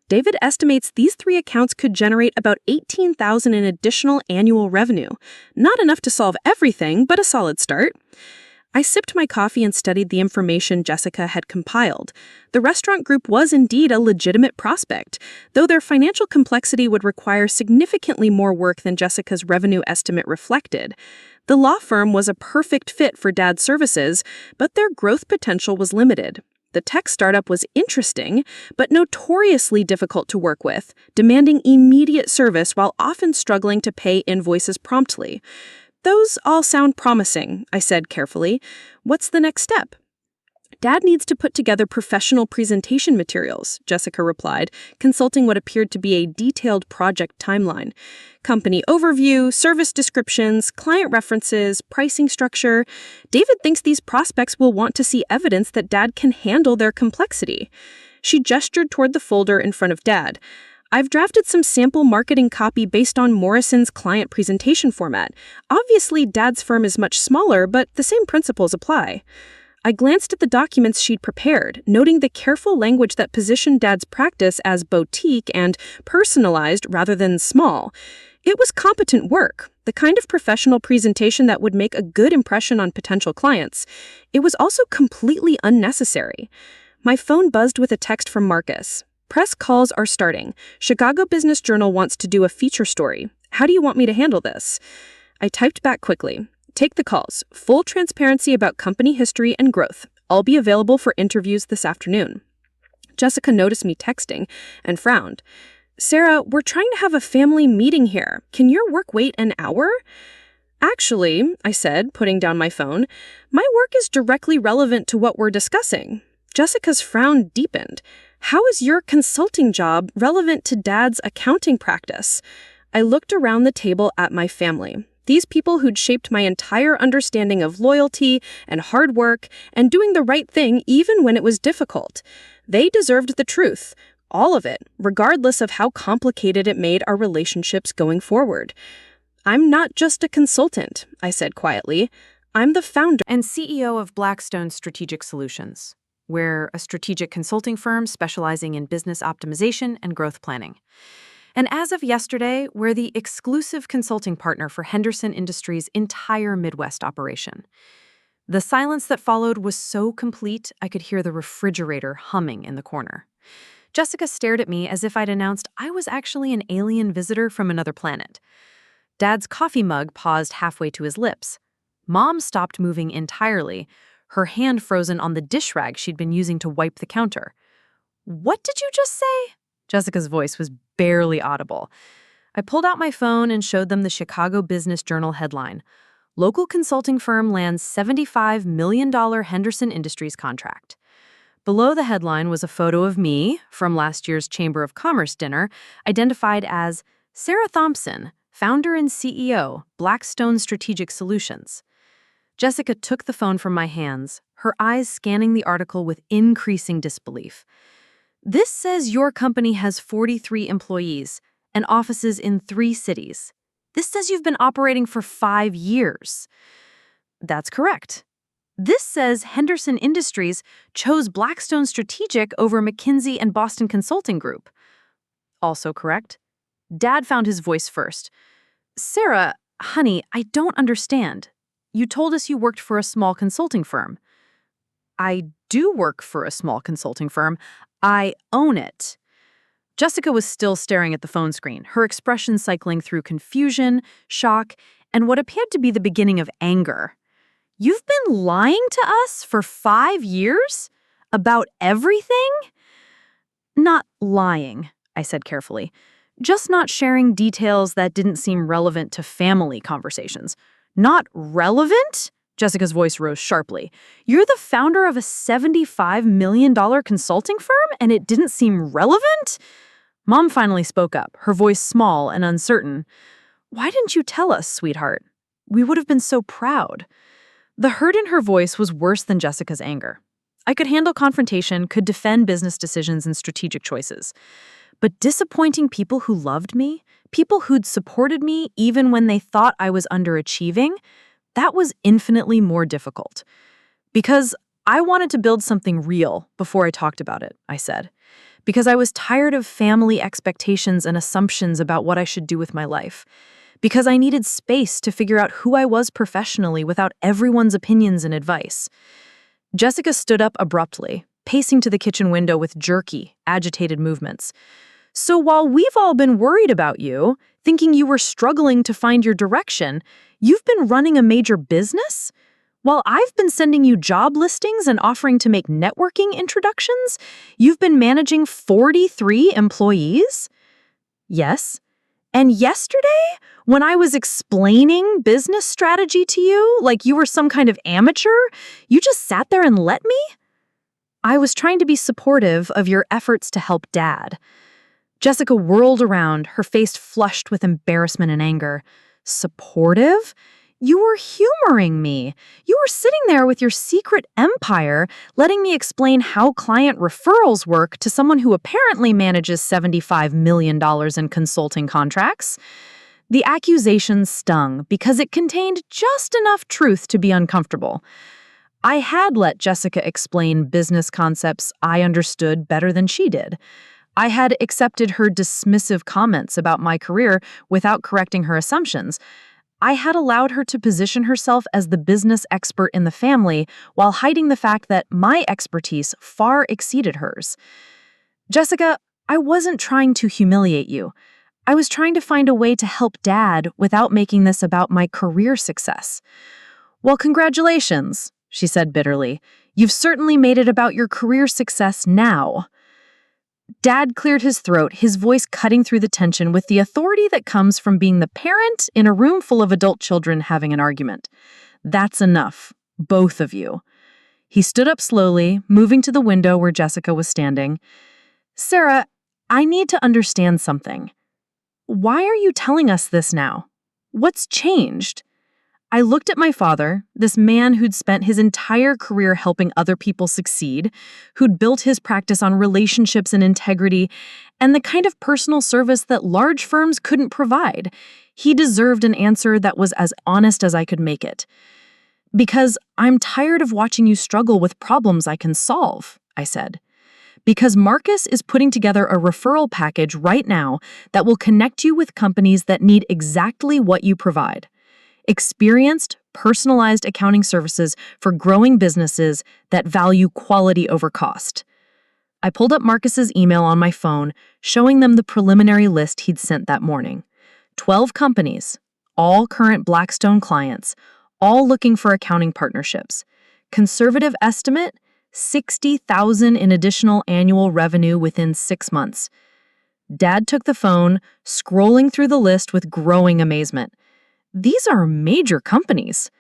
Speaker 1: David estimates these 3 accounts could generate about $18,000 in additional annual revenue. Not enough to solve everything, but a solid start.
Speaker 4: I sipped my coffee and studied the information Jessica had compiled. The restaurant group was indeed a legitimate prospect, though their financial complexity would require significantly more work than Jessica's revenue estimate reflected. The law firm was a perfect fit for Dad's services, but their growth potential was limited. The tech startup was interesting, but notoriously difficult to work with, demanding immediate service while often struggling to pay invoices promptly. "Those all sound promising," I said carefully. "What's the next step?" "Dad needs to put together professional presentation materials," Jessica replied, consulting what appeared to be a detailed project timeline. "Company overview, service descriptions, client references, pricing structure. David thinks these prospects will want to see evidence that Dad can handle their complexity." She gestured toward the folder in front of Dad. "I've drafted some sample marketing copy based on Morrison's client presentation format. Obviously, Dad's firm is much smaller, but the same principles apply." I glanced at the documents she'd prepared, noting the careful language that positioned Dad's practice as boutique and personalized rather than small. It was competent work, the kind of professional presentation that would make a good impression on potential clients. It was also completely unnecessary. My phone buzzed with a text from Marcus. "Press calls are starting. Chicago Business Journal wants to do a feature story. How do you want me to handle this?" I typed back quickly. "Take the calls. Full transparency about company history and growth. I'll be available for interviews this afternoon." Jessica noticed me texting and frowned. "Sarah, we're trying to have a family meeting here. Can your work wait an hour?" "Actually," I said, putting down my phone, "my work is directly relevant to what we're discussing." Jessica's frown deepened. "How is your consulting job relevant to Dad's accounting practice?" I looked around the table at my family. These people who'd shaped my entire understanding of loyalty and hard work and doing the right thing even when it was difficult. They deserved the truth, all of it, regardless of how complicated it made our relationships going forward. "I'm not just a consultant," I said quietly. "I'm the founder
Speaker 1: And CEO of Blackstone Strategic Solutions. We're a strategic consulting firm specializing in business optimization and growth planning. And as of yesterday, we're the exclusive consulting partner for Henderson Industries' entire Midwest operation." The silence that followed was so complete, I could hear the refrigerator humming in the corner. Jessica stared at me as if I'd announced I was actually an alien visitor from another planet. Dad's coffee mug paused halfway to his lips. Mom stopped moving entirely, her hand frozen on the dish rag she'd been using to wipe the counter. "What did you just say?" Jessica's voice was barely audible. I pulled out my phone and showed them the Chicago Business Journal headline. "Local consulting firm lands $75 million Henderson Industries contract." Below the headline was a photo of me from last year's Chamber of Commerce dinner, identified as Sarah Thompson, founder and CEO, Blackstone Strategic Solutions. Jessica took the phone from my hands, her eyes scanning the article with increasing disbelief. "This says your company has 43 employees and offices in 3 cities. This says you've been operating for 5 years." "That's correct." "This says Henderson Industries chose Blackstone Strategic over McKinsey and Boston Consulting Group." "Also correct." Dad found his voice first. "Sarah, honey, I don't understand. You told us you worked for a small consulting firm." "I do work for a small consulting firm. I own it." Jessica was still staring at the phone screen, her expression cycling through confusion, shock, and what appeared to be the beginning of anger. "You've been lying to us for 5 years? About everything?" "Not lying," I said carefully. "Just not sharing details that didn't seem relevant to family conversations." "Not relevant?" Jessica's voice rose sharply. "You're the founder of a $75 million consulting firm, and it didn't seem relevant?" Mom finally spoke up, her voice small and uncertain. "Why didn't you tell us, sweetheart? We would have been so proud." The hurt in her voice was worse than Jessica's anger. I could handle confrontation, could defend business decisions and strategic choices. But disappointing people who loved me, people who'd supported me even when they thought I was underachieving, that was infinitely more difficult. "Because I wanted to build something real before I talked about it," I said. "Because I was tired of family expectations and assumptions about what I should do with my life. because I needed space to figure out who I was professionally without everyone's opinions and advice. Jessica stood up abruptly, pacing to the kitchen window with jerky, agitated movements. So while we've all been worried about you, thinking you were struggling to find your direction, you've been running a major business? While I've been sending you job listings and offering to make networking introductions, you've been managing 43 employees? Yes. And yesterday, when I was explaining business strategy to you, like you were some kind of amateur, you just sat there and let me? I was trying to be supportive of your efforts to help Dad. Jessica whirled around, her face flushed with embarrassment and anger. Supportive? You were humoring me. You were sitting there with your secret empire, letting me explain how client referrals work to someone who apparently manages $75 million in consulting contracts. The accusation stung because it contained just enough truth to be uncomfortable. I had let Jessica explain business concepts I understood better than she did. I had accepted her dismissive comments about my career without correcting her assumptions. I had allowed her to position herself as the business expert in the family while hiding the fact that my expertise far exceeded hers. Jessica, I wasn't trying to humiliate you. I was trying to find a way to help Dad without making this about my career success. Well, congratulations, she said bitterly. You've certainly made it about your career success now. Dad cleared his throat, his voice cutting through the tension with the authority that comes from being the parent in a room full of adult children having an argument. That's enough, both of you. He stood up slowly, moving to the window where Jessica was standing. Sarah, I need to understand something. Why are you telling us this now? What's changed? I looked at my father, this man who'd spent his entire career helping other people succeed, who'd built his practice on relationships and integrity, and the kind of personal service that large firms couldn't provide. He deserved an answer that was as honest as I could make it. Because I'm tired of watching you struggle with problems I can solve, I said. Because Marcus is putting together a referral package right now that will connect you with companies that need exactly what you provide. Experienced, personalized accounting services for growing businesses that value quality over cost. I pulled up Marcus's email on my phone, showing them the preliminary list he'd sent that morning. 12 companies, all current Blackstone clients, all looking for accounting partnerships. Conservative estimate, $60,000 in additional annual revenue within 6 months. Dad took the phone, scrolling through the list with growing amazement. These are major companies.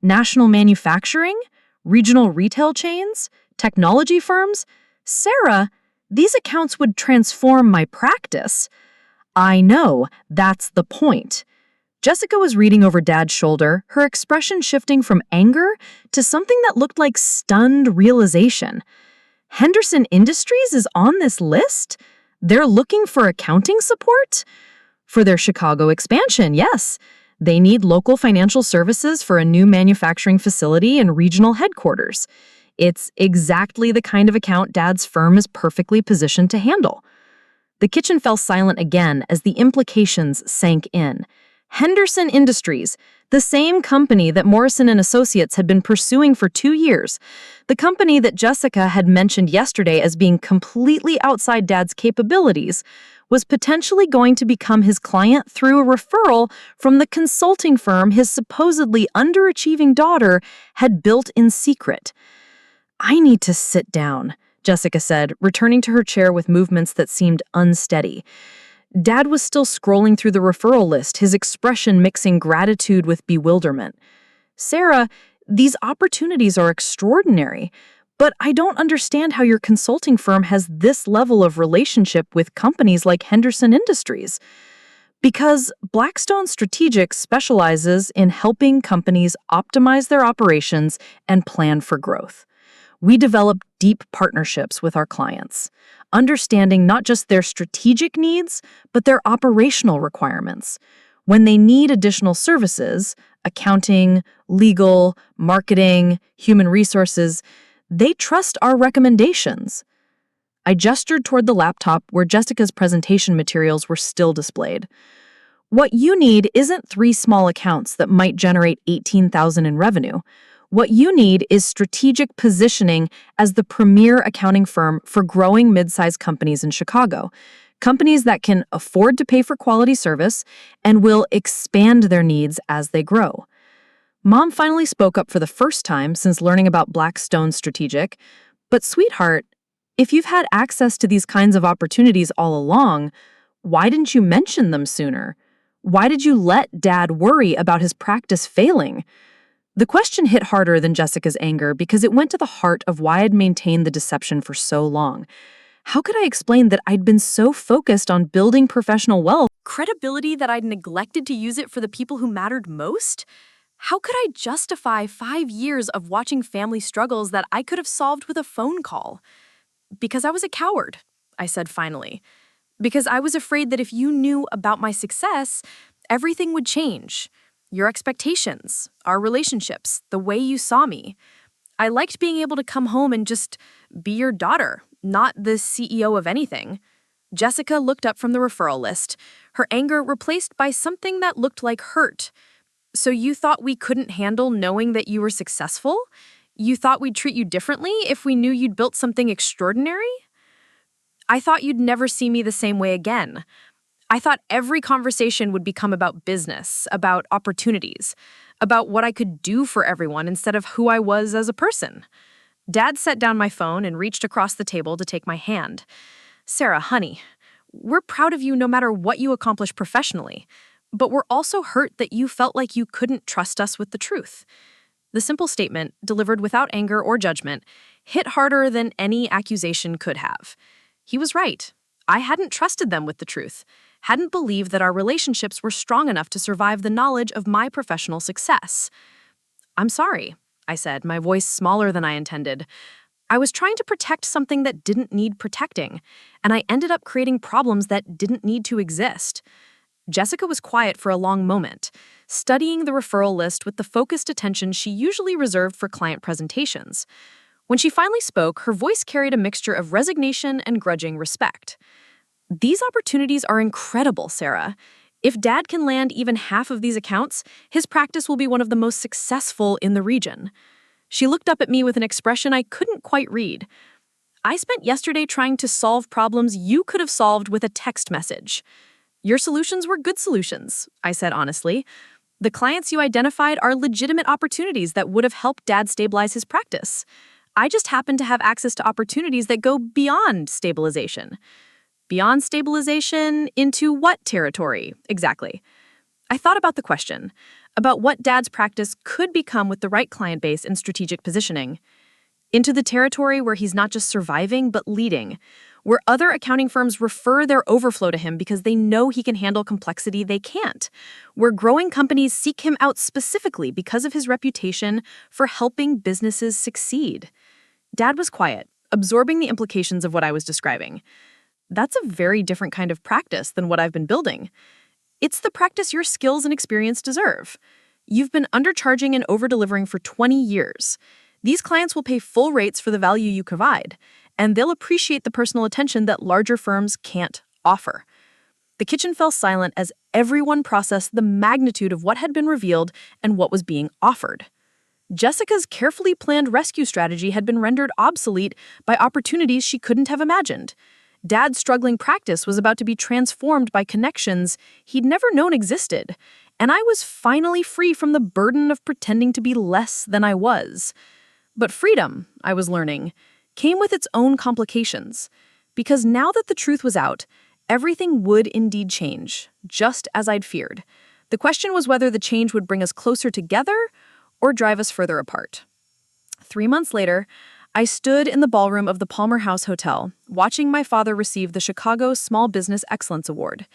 Speaker 1: National manufacturing, regional retail chains, technology firms. Sarah, these accounts would transform my practice. I know, that's the point. Jessica was reading over Dad's shoulder, her expression shifting from anger to something that looked like stunned realization. Henderson Industries is on this list? They're looking for accounting support? For their Chicago expansion, yes. They need local financial services for a new manufacturing facility and regional headquarters. It's exactly the kind of account Dad's firm is perfectly positioned to handle. The kitchen fell silent again as the implications sank in. Henderson Industries, the same company that Morrison Associates had been pursuing for 2 years, the company that Jessica had mentioned yesterday as being completely outside Dad's capabilities, was potentially going to become his client through a referral from the consulting firm his supposedly underachieving daughter had built in secret. I need to sit down, Jessica said, returning to her chair with movements that seemed unsteady. Dad was still scrolling through the referral list, his expression mixing gratitude with bewilderment. Sarah, these opportunities are extraordinary, but I don't understand how your consulting firm has this level of relationship with companies like Henderson Industries. Because Blackstone Strategic specializes in helping companies optimize their operations and plan for growth. We develop deep partnerships with our clients, understanding not just their strategic needs, but their operational requirements. When they need additional services, accounting, legal, marketing, human resources, they trust our recommendations. I gestured toward the laptop where Jessica's presentation materials were still displayed. What you need isn't 3 small accounts that might generate $18,000 in revenue. What you need is strategic positioning as the premier accounting firm for growing mid-sized companies in Chicago. Companies that can afford to pay for quality service and will expand their needs as they grow. Mom finally spoke up for the first time since learning about Blackstone Strategic. But sweetheart, if you've had access to these kinds of opportunities all along, why didn't you mention them sooner? Why did you let Dad worry about his practice failing? The question hit harder than Jessica's anger because it went to the heart of why I'd maintained the deception for so long. How could I explain that I'd been so focused on building professional wealth,
Speaker 3: Credibility that I'd neglected to use it for the people who mattered most? How could I justify 5 years of watching family struggles that I could have solved with a phone call? Because I was a coward, I said finally. Because I was afraid that if you knew about my success, everything would change. Your expectations, our relationships, the way you saw me. I liked being able to come home and just be your daughter, not the CEO of anything. Jessica looked up from the referral list, her anger replaced by something that looked like hurt. So you thought we couldn't handle knowing that you were successful? You thought we'd treat you differently if we knew you'd built something extraordinary? I thought you'd never see me the same way again. I thought every conversation would become about business, about opportunities, about what I could do for everyone instead of who I was as a person. Dad set down my phone and reached across the table to take my hand. Sarah, honey, we're proud of you no matter what you accomplish professionally, but we're also hurt that you felt like you couldn't trust us with the truth. The simple statement, delivered without anger or judgment, hit harder than any accusation could have. He was right. I hadn't trusted them with the truth, hadn't believed that our relationships were strong enough to survive the knowledge of my professional success. I'm sorry, I said, my voice smaller than I intended. I was trying to protect something that didn't need protecting, and I ended up creating problems that didn't need to exist. Jessica was quiet for a long moment, studying the referral list with the focused attention she usually reserved for client presentations. When she finally spoke, her voice carried a mixture of resignation and grudging respect. These opportunities are incredible, Sarah. If Dad can land even half of these accounts, his practice will be one of the most successful in the region. She looked up at me with an expression I couldn't quite read. I spent yesterday trying to solve problems you could have solved with a text message. Your solutions were good solutions, I said honestly. The clients you identified are legitimate opportunities that would have helped Dad stabilize his practice. I just happen to have access to opportunities that go beyond stabilization. Beyond stabilization into what territory, exactly? I thought about the question, about what Dad's practice could become with the right client base and strategic positioning. Into the territory where he's not just surviving, but leading, where other accounting firms refer their overflow to him because they know he can handle complexity they can't, where growing companies seek him out specifically because of his reputation for helping businesses succeed. Dad was quiet, absorbing the implications of what I was describing. That's a very different kind of practice than what I've been building. It's the practice your skills and experience deserve. You've been undercharging and over-delivering for 20 years. These clients will pay full rates for the value you provide, and they'll appreciate the personal attention that larger firms can't offer. The kitchen fell silent as everyone processed the magnitude of what had been revealed and what was being offered. Jessica's carefully planned rescue strategy had been rendered obsolete by opportunities she couldn't have imagined. Dad's struggling practice was about to be transformed by connections he'd never known existed, and I was finally free from the burden of pretending to be less than I was. But freedom, I was learning, came with its own complications, because now that the truth was out, everything would indeed change, just as I'd feared. The question was whether the change would bring us closer together or drive us further apart. 3 months later, I stood in the ballroom of the Palmer House Hotel, watching my father receive the Chicago Small Business Excellence Award.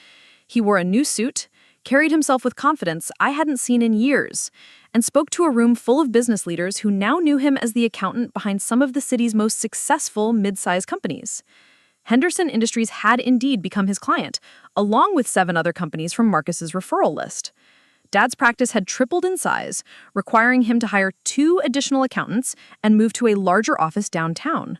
Speaker 3: He wore a new suit, carried himself with confidence I hadn't seen in years, and spoke to a room full of business leaders who now knew him as the accountant behind some of the city's most successful mid-sized companies. Henderson Industries had indeed become his client, along with 7 other companies from Marcus's referral list. Dad's practice had tripled in size, requiring him to hire 2 additional accountants and move to a larger office downtown.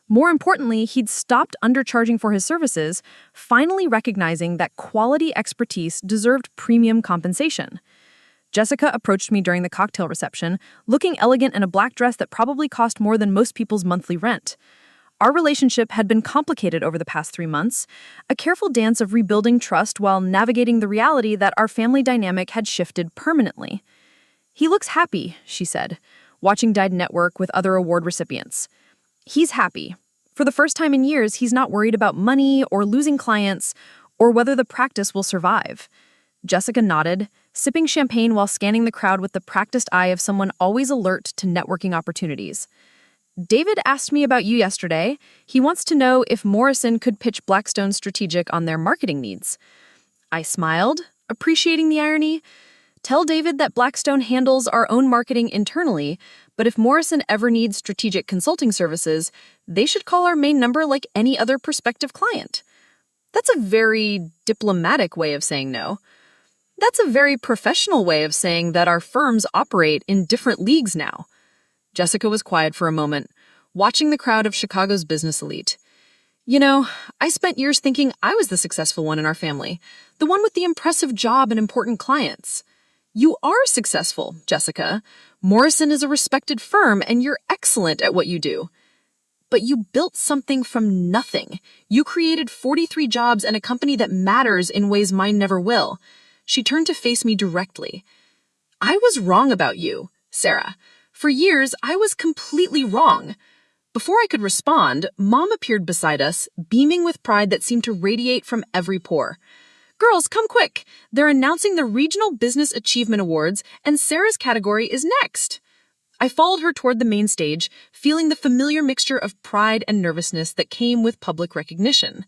Speaker 3: More importantly, he'd stopped undercharging for his services, finally recognizing that quality expertise deserved premium compensation. Jessica approached me during the cocktail reception, looking elegant in a black dress that probably cost more than most people's monthly rent. Our relationship had been complicated over the past 3 months, a careful dance of rebuilding trust while navigating the reality that our family dynamic had shifted permanently. "He looks happy," she said, watching Dad network with other award recipients. "He's happy. For the first time in years, he's not worried about money or losing clients or whether the practice will survive." Jessica nodded, sipping champagne while scanning the crowd with the practiced eye of someone always alert to networking opportunities. "David asked me about you yesterday. He wants to know if Morrison could pitch Blackstone Strategic on their marketing needs." I smiled, appreciating the irony. "Tell David that Blackstone handles our own marketing internally, but if Morrison ever needs strategic consulting services, they should call our main number like any other prospective client." That's a very diplomatic way of saying no. That's a very professional way of saying that our firms operate in different leagues now. Jessica was quiet for a moment, watching the crowd of Chicago's business elite. "You know, I spent years thinking I was the successful one in our family, the one with the impressive job and important clients." "You are successful, Jessica. Morrison is a respected firm, and you're excellent at what you do. But you built something from nothing. You created 43 jobs and a company that matters in ways mine never will." She turned to face me directly. "I was wrong about you, Sarah. For years, I was completely wrong." Before I could respond, Mom appeared beside us, beaming with pride that seemed to radiate from every pore. "Girls, come quick. They're announcing the Regional Business Achievement Awards, and Sarah's category is next." I followed her toward the main stage, feeling the familiar mixture of pride and nervousness that came with public recognition.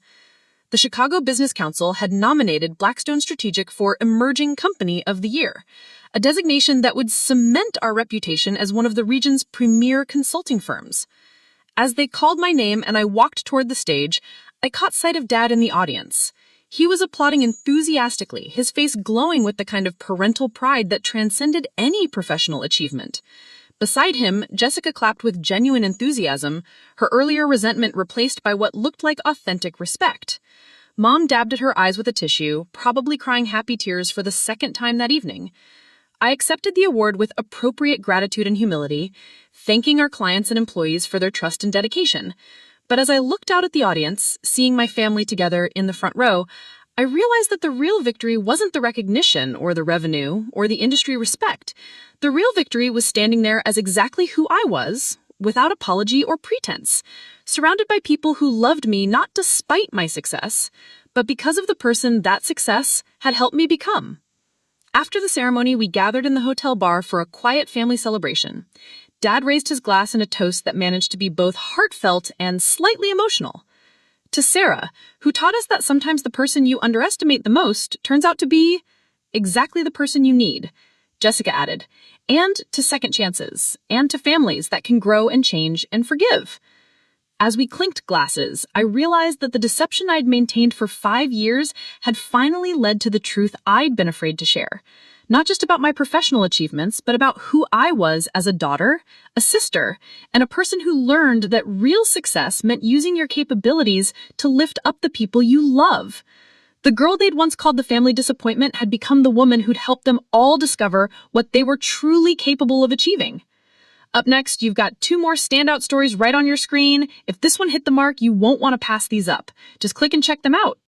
Speaker 3: The Chicago Business Council had nominated Blackstone Strategic for Emerging Company of the Year, a designation that would cement our reputation as one of the region's premier consulting firms. As they called my name and I walked toward the stage, I caught sight of Dad in the audience. He was applauding enthusiastically, his face glowing with the kind of parental pride that transcended any professional achievement. Beside him, Jessica clapped with genuine enthusiasm, her earlier resentment replaced by what looked like authentic respect. Mom dabbed at her eyes with a tissue, probably crying happy tears for the second time that evening. I accepted the award with appropriate gratitude and humility, thanking our clients and employees for their trust and dedication. But as I looked out at the audience, seeing my family together in the front row, I realized that the real victory wasn't the recognition or the revenue or the industry respect. The real victory was standing there as exactly who I was, without apology or pretense, surrounded by people who loved me not despite my success, but because of the person that success had helped me become. After the ceremony, we gathered in the hotel bar for a quiet family celebration. Dad raised his glass in a toast that managed to be both heartfelt and slightly emotional. "To Sarah, who taught us that sometimes the person you underestimate the most turns out to be exactly the person you need," Jessica added. "And to second chances, and to families that can grow and change and forgive." As we clinked glasses, I realized that the deception I'd maintained for 5 years had finally led to the truth I'd been afraid to share. Not just about my professional achievements, but about who I was as a daughter, a sister, and a person who learned that real success meant using your capabilities to lift up the people you love. The girl they'd once called the family disappointment had become the woman who'd helped them all discover what they were truly capable of achieving. Up next, you've got 2 more standout stories right on your screen. If this one hit the mark, you won't want to pass these up. Just click and check them out.